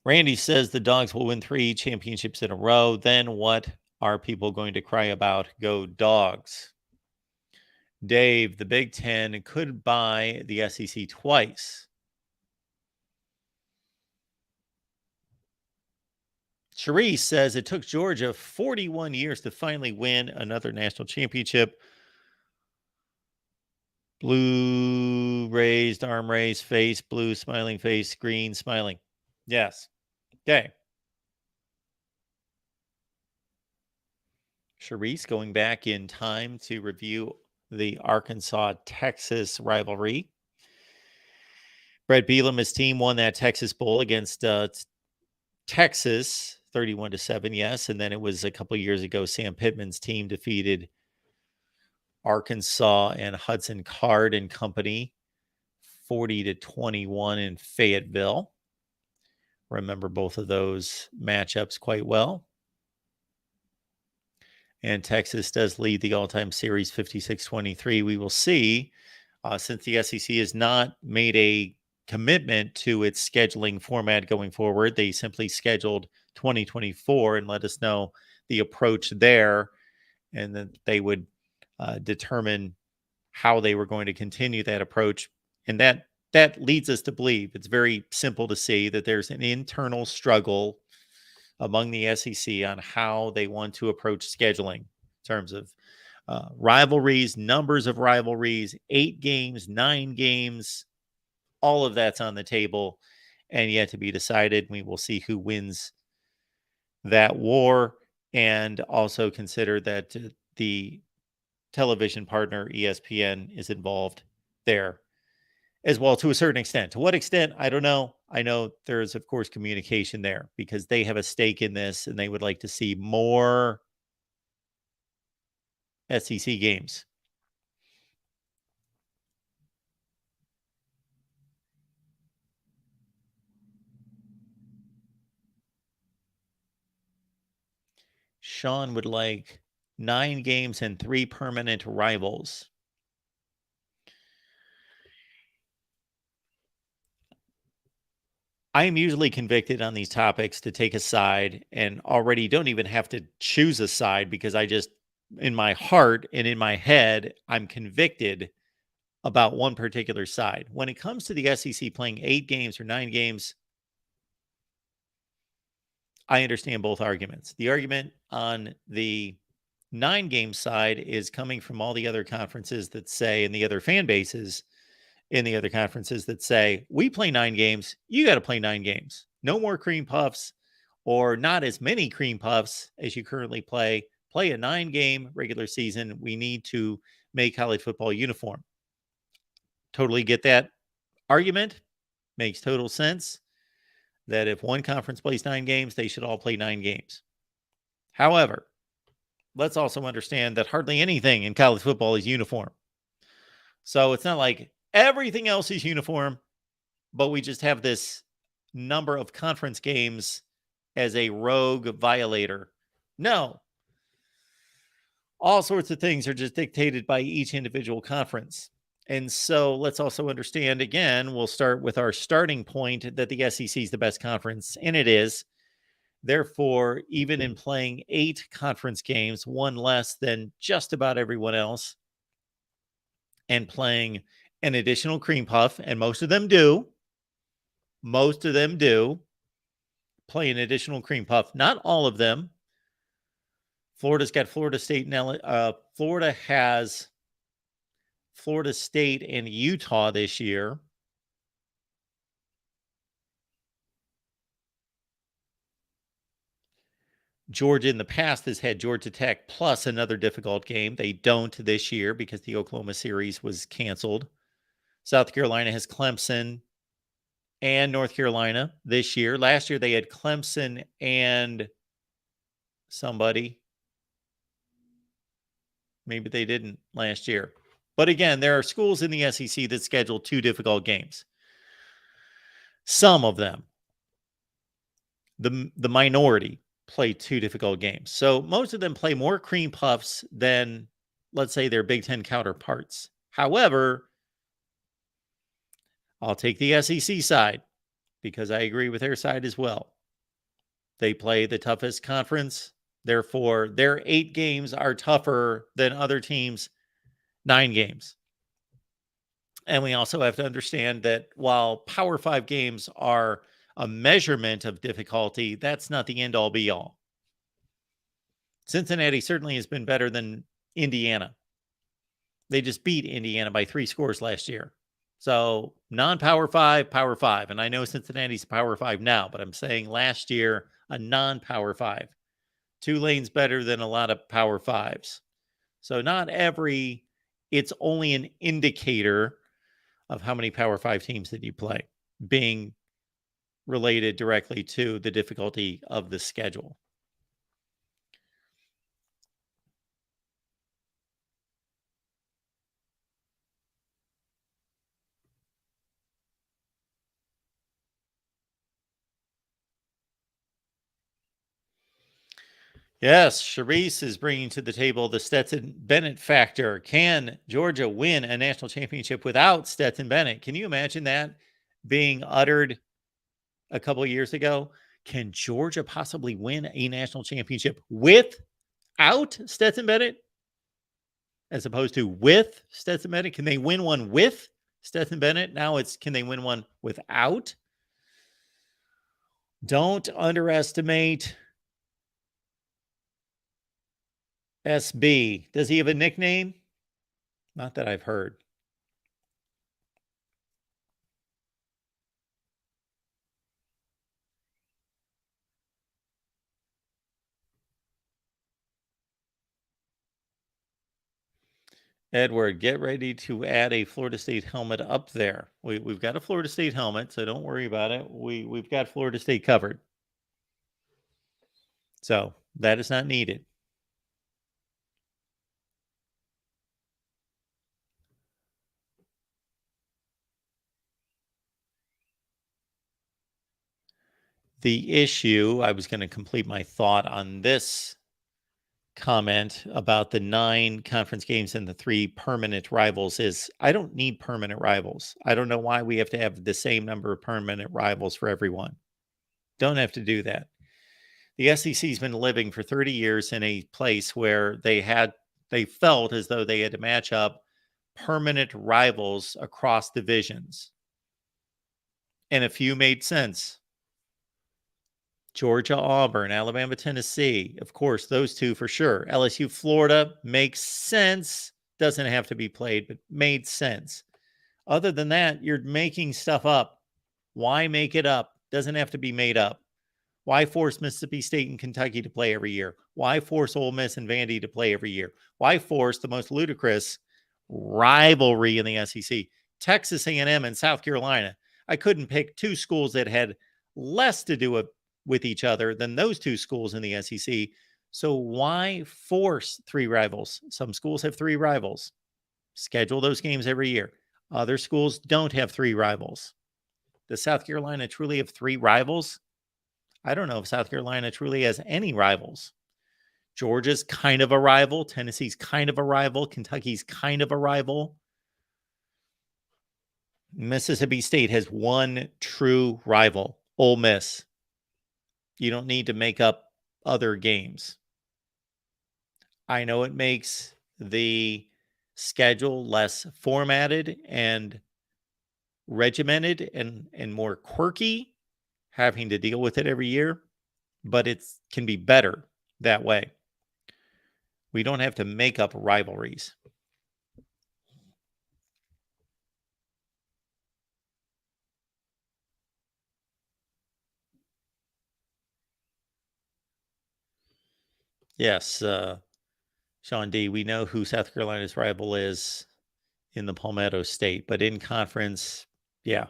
Randy says the Dogs will win 3 championships in a row. Then what are people going to cry about? Go Dogs. Dave, the Big Ten could buy the SEC twice. Cherise says it took Georgia 41 years to finally win another national championship. Blue raised, arm raised, face, blue, smiling face, green, smiling. Yes. Okay. Cherise going back in time to review the Arkansas-Texas rivalry. Brett Bielema's team won that Texas Bowl against Texas 31-7, yes. And then it was a couple of years ago, Sam Pittman's team defeated Arkansas and Hudson Card and Company 40-21 in Fayetteville. Remember both of those matchups quite well. And Texas does lead the all-time series 56-23. We will see, since the SEC has not made a commitment to its scheduling format going forward. They simply scheduled 2024 and let us know the approach there, and then they would determine how they were going to continue that approach. And that leads us to believe, it's very simple to see, that there's an internal struggle among the SEC on how they want to approach scheduling in terms of rivalries, numbers of rivalries, 8 games, 9 games, all of that's on the table and yet to be decided. We will see who wins that war, and also consider that the television partner ESPN is involved there as well, to a certain extent. To what extent, I don't know. I know there is, of course, communication there because they have a stake in this and they would like to see more SEC games. Sean would like 9 games and 3 permanent rivals. I am usually convicted on these topics to take a side, and already don't even have to choose a side because I just, in my heart and in my head, I'm convicted about one particular side. When it comes to the SEC playing 8 games or 9 games, I understand both arguments. The argument on the 9-game side is coming from all the other conferences that say, and the other fan bases in the other conferences that say, we play 9 games, you got to play 9 games. No more cream puffs, or not as many cream puffs as you currently play. Play a 9-game regular season. We need to make college football uniform. Totally get that argument. Makes total sense that if one conference plays 9 games, they should all play 9 games. However, let's also understand that hardly anything in college football is uniform. So it's not like everything else is uniform, but we just have this number of conference games as a rogue violator. No. All sorts of things are just dictated by each individual conference. And so let's also understand, again, we'll start with our starting point that the SEC is the best conference, and it is. Therefore, even in playing 8 conference games, one less than just about everyone else, and playing an additional cream puff, and most of them do play an additional cream puff. Not all of them. Florida's got Florida State and Florida has Florida State and Utah this year. Georgia in the past has had Georgia Tech plus another difficult game. They don't this year because the Oklahoma series was canceled. South Carolina has Clemson and North Carolina this year. Last year they had Clemson and somebody. Maybe they didn't last year. But again, there are schools in the SEC that schedule 2 difficult games. Some of them, the minority, play 2 difficult games. So most of them play more cream puffs than, let's say, their Big Ten counterparts. However, I'll take the SEC side because I agree with their side as well. They play the toughest conference. Therefore, their 8 games are tougher than other teams' 9 games. And we also have to understand that while Power 5 games are a measurement of difficulty, that's not the end all be all. Cincinnati certainly has been better than Indiana. They just beat Indiana by 3 scores last year. So non-Power 5, Power 5. And I know Cincinnati's Power 5 now, but I'm saying last year, a non-Power 5. Tulane's better than a lot of Power 5s. So not every, it's only an indicator of how many Power 5 teams that you play, being related directly to the difficulty of the schedule. Yes, Sharice is bringing to the table the Stetson Bennett factor. Can Georgia win a national championship without Stetson Bennett? Can you imagine that being uttered a couple of years ago? Can Georgia possibly win a national championship without Stetson Bennett as opposed to with Stetson Bennett? Can they win one with Stetson Bennett? Now it's, can they win one without? Don't underestimate SB. Does he have a nickname? Not that I've heard. Edward, get ready to add a Florida State helmet up there. We've got a Florida State helmet, so don't worry about it. We've got Florida State covered. So that is not needed. The issue, I was going to complete my thought on this comment about the 9 conference games and the 3 permanent rivals is I don't need permanent rivals. I don't know why we have to have the same number of permanent rivals for everyone. Don't have to do that. The SEC has been living for 30 years in a place where they felt as though they had to match up permanent rivals across divisions. And a few made sense. Georgia, Auburn, Alabama, Tennessee. Of course, those 2 for sure. LSU, Florida makes sense. Doesn't have to be played, but made sense. Other than that, you're making stuff up. Why make it up? Doesn't have to be made up. Why force Mississippi State and Kentucky to play every year? Why force Ole Miss and Vandy to play every year? Why force the most ludicrous rivalry in the SEC? Texas A&M and South Carolina. I couldn't pick 2 schools that had less to do with each other than those 2 schools in the SEC. So why force 3 rivals? Some schools have 3 rivals. Schedule those games every year. Other schools don't have 3 rivals. Does South Carolina truly have 3 rivals? I don't know if South Carolina truly has any rivals. Georgia's kind of a rival. Tennessee's kind of a rival. Kentucky's kind of a rival. Mississippi State has one true rival, Ole Miss. You don't need to make up other games. I know it makes the schedule less formatted and regimented and more quirky, having to deal with it every year, but it can be better that way. We don't have to make up rivalries. Yes, Sean D., we know who South Carolina's rival is in the Palmetto State, but in conference, yeah.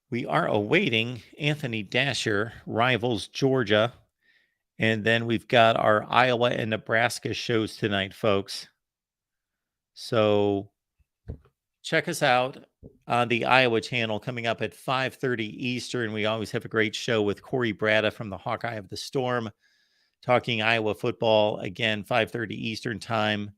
We are awaiting Anthony Dasher, rivals Georgia. And then we've got our Iowa and Nebraska shows tonight, folks. So check us out on the Iowa channel coming up at 5:30 Eastern. We always have a great show with Corey Bratta from the Hawkeye of the Storm, talking Iowa football, again, 5:30 Eastern time.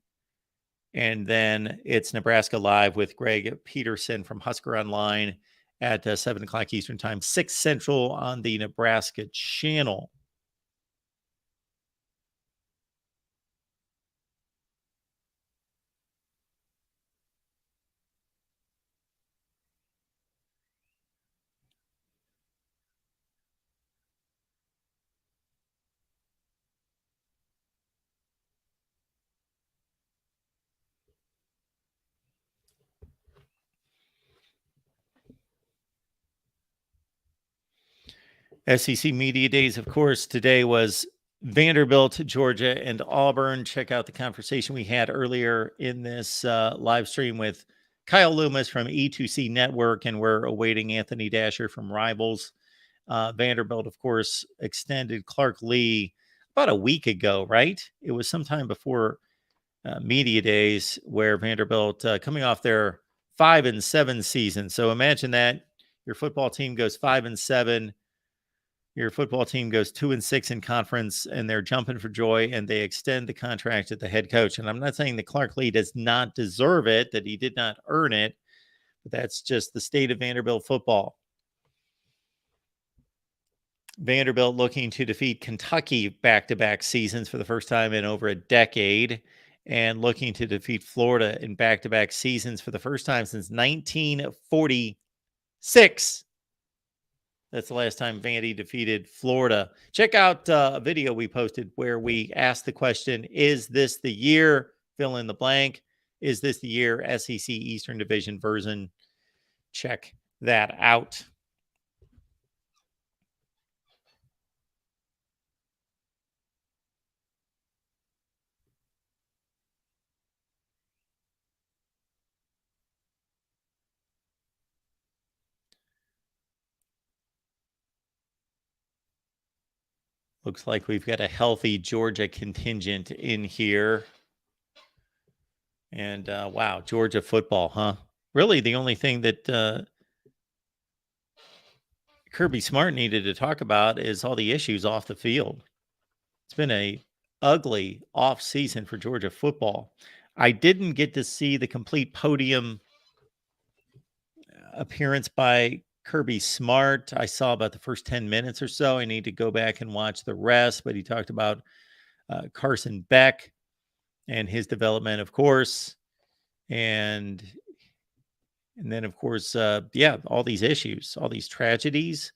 And then it's Nebraska Live with Greg Peterson from Husker Online at 7 o'clock Eastern time, 6 Central on the Nebraska channel. SEC Media Days, of course, today was Vanderbilt, Georgia, and Auburn. Check out the conversation we had earlier in this live stream with Kyle Loomis from E2C Network, and we're awaiting Anthony Dasher from Rivals. Vanderbilt, of course, extended Clark Lee about a week ago, right? It was sometime before Media Days where Vanderbilt, coming off their 5-7 season. So imagine that your football team goes 5-7. Your football team goes 2-6 in conference, and they're jumping for joy, and they extend the contract at the head coach. And I'm not saying that Clark Lee does not deserve it, that he did not earn it, but that's just the state of Vanderbilt football. Vanderbilt looking to defeat Kentucky back-to-back seasons for the first time in over a decade, and looking to defeat Florida in back-to-back seasons for the first time since 1946. That's the last time Vandy defeated Florida. Check out a video we posted where we asked the question, is this the year? Fill in the blank. Is this the year? SEC Eastern Division version. Check that out. Looks like we've got a healthy Georgia contingent in here. And wow, Georgia football, huh? Really the only thing that Kirby Smart needed to talk about is all the issues off the field. It's been a ugly off season for Georgia football. I didn't get to see the complete podium appearance by Kirby Smart. I saw about the first 10 minutes or so. I need to go back and watch the rest, but he talked about Carson Beck and his development, of course. And then, of course, all these issues, all these tragedies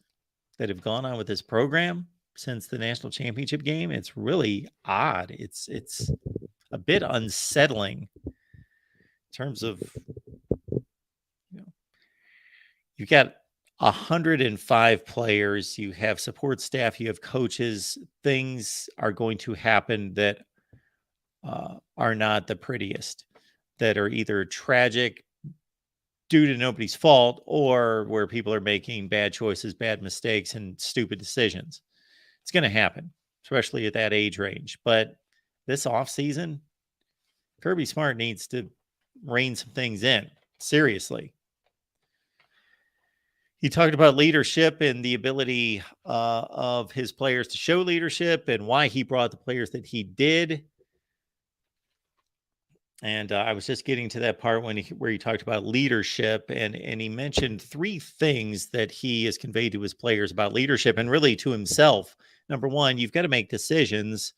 that have gone on with this program since the national championship game. It's really odd. It's a bit unsettling in terms of, you've got 105 players, you have support staff, you have coaches. Things are going to happen that are not the prettiest, that are either tragic due to nobody's fault or where people are making bad choices, bad mistakes, and stupid decisions. It's going to happen, especially at that age range. But this offseason, Kirby Smart needs to rein some things in. Seriously. He talked about leadership and the ability of his players to show leadership and why he brought the players that he did. And I was just getting to that part where he talked about leadership, and he mentioned 3 things that he has conveyed to his players about leadership and really to himself. Number 1, you've got to make decisions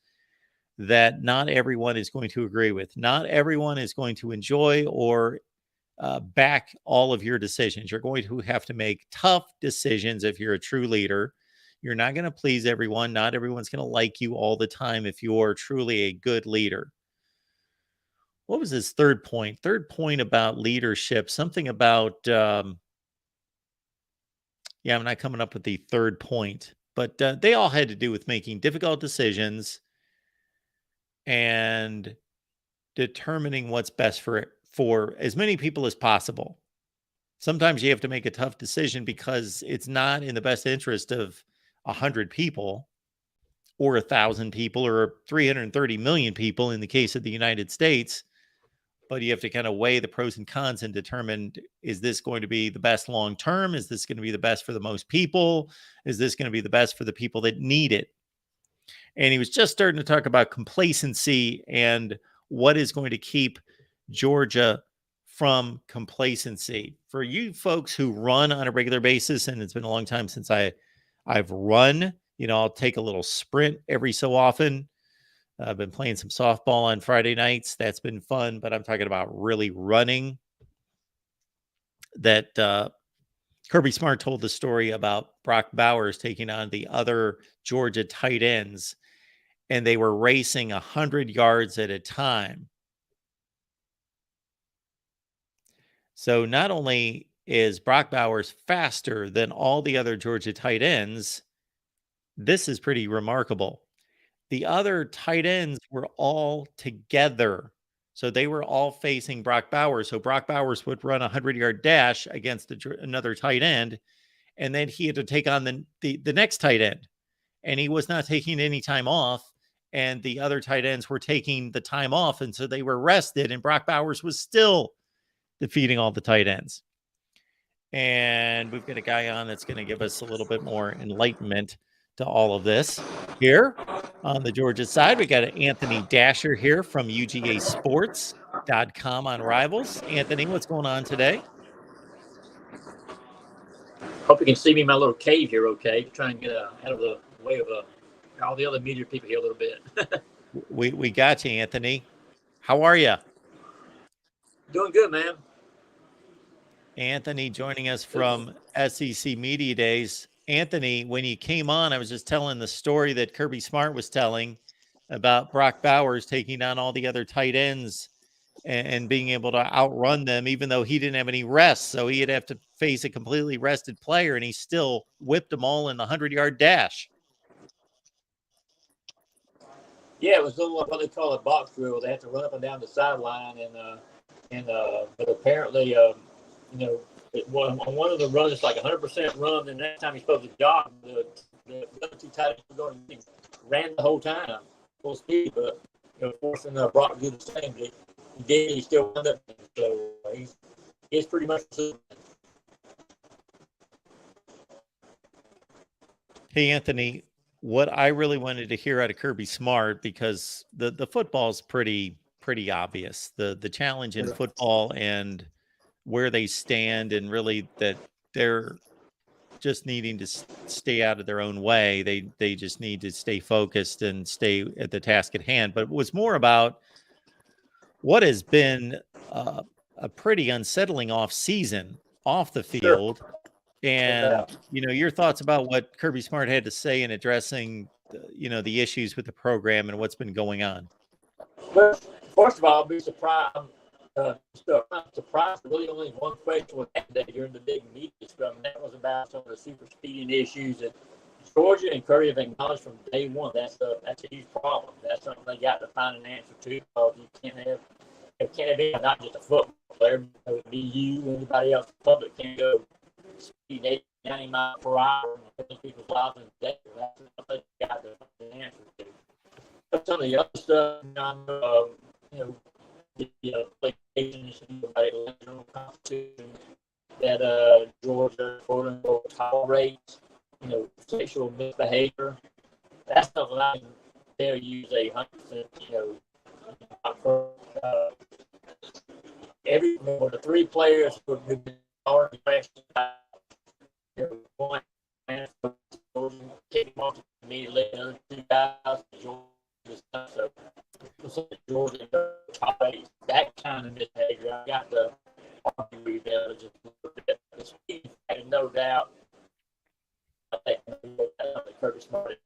that not everyone is going to agree with. Not everyone is going to enjoy or back all of your decisions. You're going to have to make tough decisions if you're a true leader. You're not going to please everyone. Not everyone's going to like you all the time if you're truly a good leader. What was his third point? Third point about leadership, something about, I'm not coming up with the third point, but they all had to do with making difficult decisions and determining what's best for as many people as possible. Sometimes you have to make a tough decision because it's not in the best interest of 100 people or 1,000 people or 330 million people in the case of the United States. But you have to kind of weigh the pros and cons and determine, is this going to be the best long term? Is this going to be the best for the most people? Is this going to be the best for the people that need it? And he was just starting to talk about complacency and what is going to keep Georgia from complacency. For you folks who run on a regular basis, and it's been a long time since I've run, I'll take a little sprint every so often. I've been playing some softball on Friday nights. That's been fun, but I'm talking about really running. That Kirby Smart told the story about Brock Bowers taking on the other Georgia tight ends, and they were racing 100 yards at a time. So not only is Brock Bowers faster than all the other Georgia tight ends, this is pretty remarkable. The other tight ends were all together. So they were all facing Brock Bowers. So Brock Bowers would run a 100-yard dash against another tight end, and then he had to take on the next tight end. And he was not taking any time off, and the other tight ends were taking the time off, and so they were rested, and Brock Bowers was still defeating all the tight ends. And we've got a guy on that's going to give us a little bit more enlightenment to all of this. Here on the Georgia side, we got Anthony Dasher here from UGAsports.com on Rivals. Anthony, what's going on today? Hope you can see me in my little cave here, okay? Try and get out of the way of all the other media people here a little bit. we got you, Anthony. How are you? Doing good, man. Anthony joining us from SEC Media Days. Anthony, when you came on, I was just telling the story that Kirby Smart was telling about Brock Bowers taking on all the other tight ends and being able to outrun them, even though he didn't have any rest. So he'd have to face a completely rested player, and he still whipped them all in the 100-yard dash. Yeah, it was a little what they call a box drill. They have to run up and down the sideline, but apparently, on one of the runs, it's like 100% run. And the next time he's supposed to jog, the other two tight ends were going. He ran the whole time, full speed, but forcing Brock to do the same. He did. He still wound up. So he's pretty much. Hey, Anthony, what I really wanted to hear out of Kirby Smart, because the football's pretty obvious. The challenge in football and where they stand, and really that they're just needing to stay out of their own way. They just need to stay focused and stay at the task at hand. But it was more about what has been a pretty unsettling off season off the field. Sure. And, your thoughts about what Kirby Smart had to say in addressing, the issues with the program and what's been going on. Well, first of all, I'll be surprised. I'm surprised really only one question was that day during the big media scrum, and that was about some of the super speeding issues that Georgia and Curry have acknowledged from day one that's a huge problem. That's something they got to find an answer to, because you can't have not just a football player, it would be you, anybody else in the public can't go speeding 80, 90 miles per hour and put people's lives in danger. That's something they got to find an answer to. But some of the other stuff, the implications about electoral constitution that Georgia, quote unquote, tolerates, sexual misbehavior. That's stuff that I can tell you is 100%, every one of the three players who have been already questioned, one came off immediately, the other two guys, Georgia, so Georgia tolerates that kind of misbehavior. I got to argue with that just a little bit. And no doubt, I think Kirby Smart is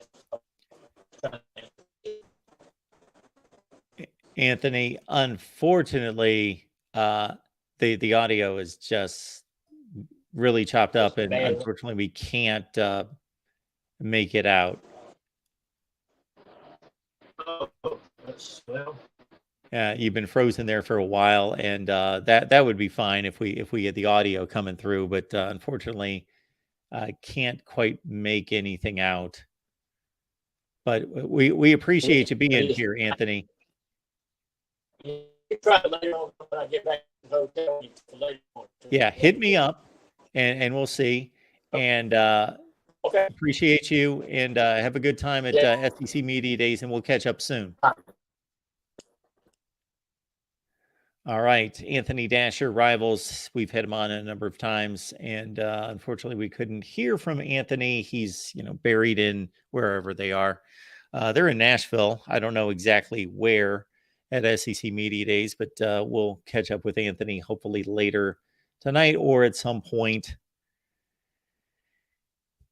Anthony, unfortunately, the audio is just really chopped up, and unfortunately we can't make it out. You've been frozen there for a while, and that would be fine if we had the audio coming through, but unfortunately I can't quite make anything out. But we appreciate you being here, Anthony. Yeah, hit me up and we'll see. And okay. Appreciate you, and have a good time at SEC Media Days, and we'll catch up soon. All right, Anthony Dasher, Rivals. We've had him on a number of times, and unfortunately we couldn't hear from Anthony. He's buried in wherever they are. They're in Nashville. I don't know exactly where at SEC Media Days, but we'll catch up with Anthony hopefully later tonight or at some point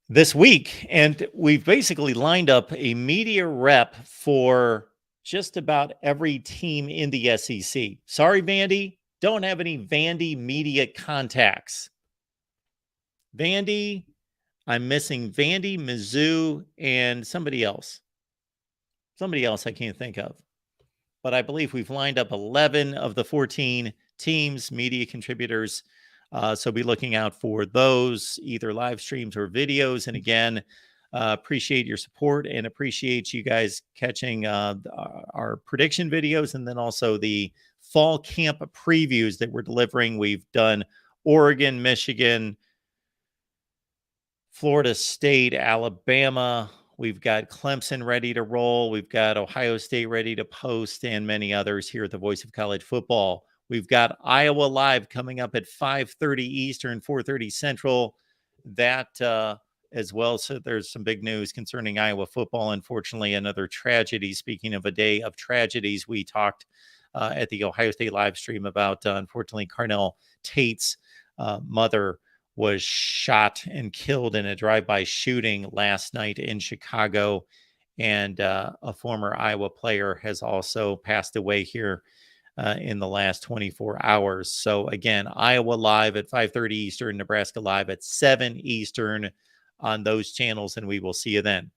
this week. And we've basically lined up a media rep for just about every team in the SEC. Sorry, Vandy, don't have any Vandy media contacts. Vandy, I'm missing Vandy, Mizzou, and somebody else. Somebody else I can't think of. But I believe we've lined up 11 of the 14 teams, media contributors. So be looking out for those, either live streams or videos. And again, appreciate your support and appreciate you guys catching our prediction videos, and then also the fall camp previews that we're delivering. We've done Oregon, Michigan, Florida State, Alabama. We've got Clemson ready to roll. We've got Ohio State ready to post, and many others here at the Voice of College Football. We've got Iowa Live coming up at 5:30 Eastern, 4:30 Central. That as well. So there's some big news concerning Iowa football. Unfortunately, another tragedy. Speaking of a day of tragedies, we talked at the Ohio State live stream about, unfortunately, Carnell Tate's mother was shot and killed in a drive-by shooting last night in Chicago. And a former Iowa player has also passed away here in the last 24 hours. So again, Iowa Live at 5:30 Eastern, Nebraska Live at 7 Eastern on those channels, and we will see you then.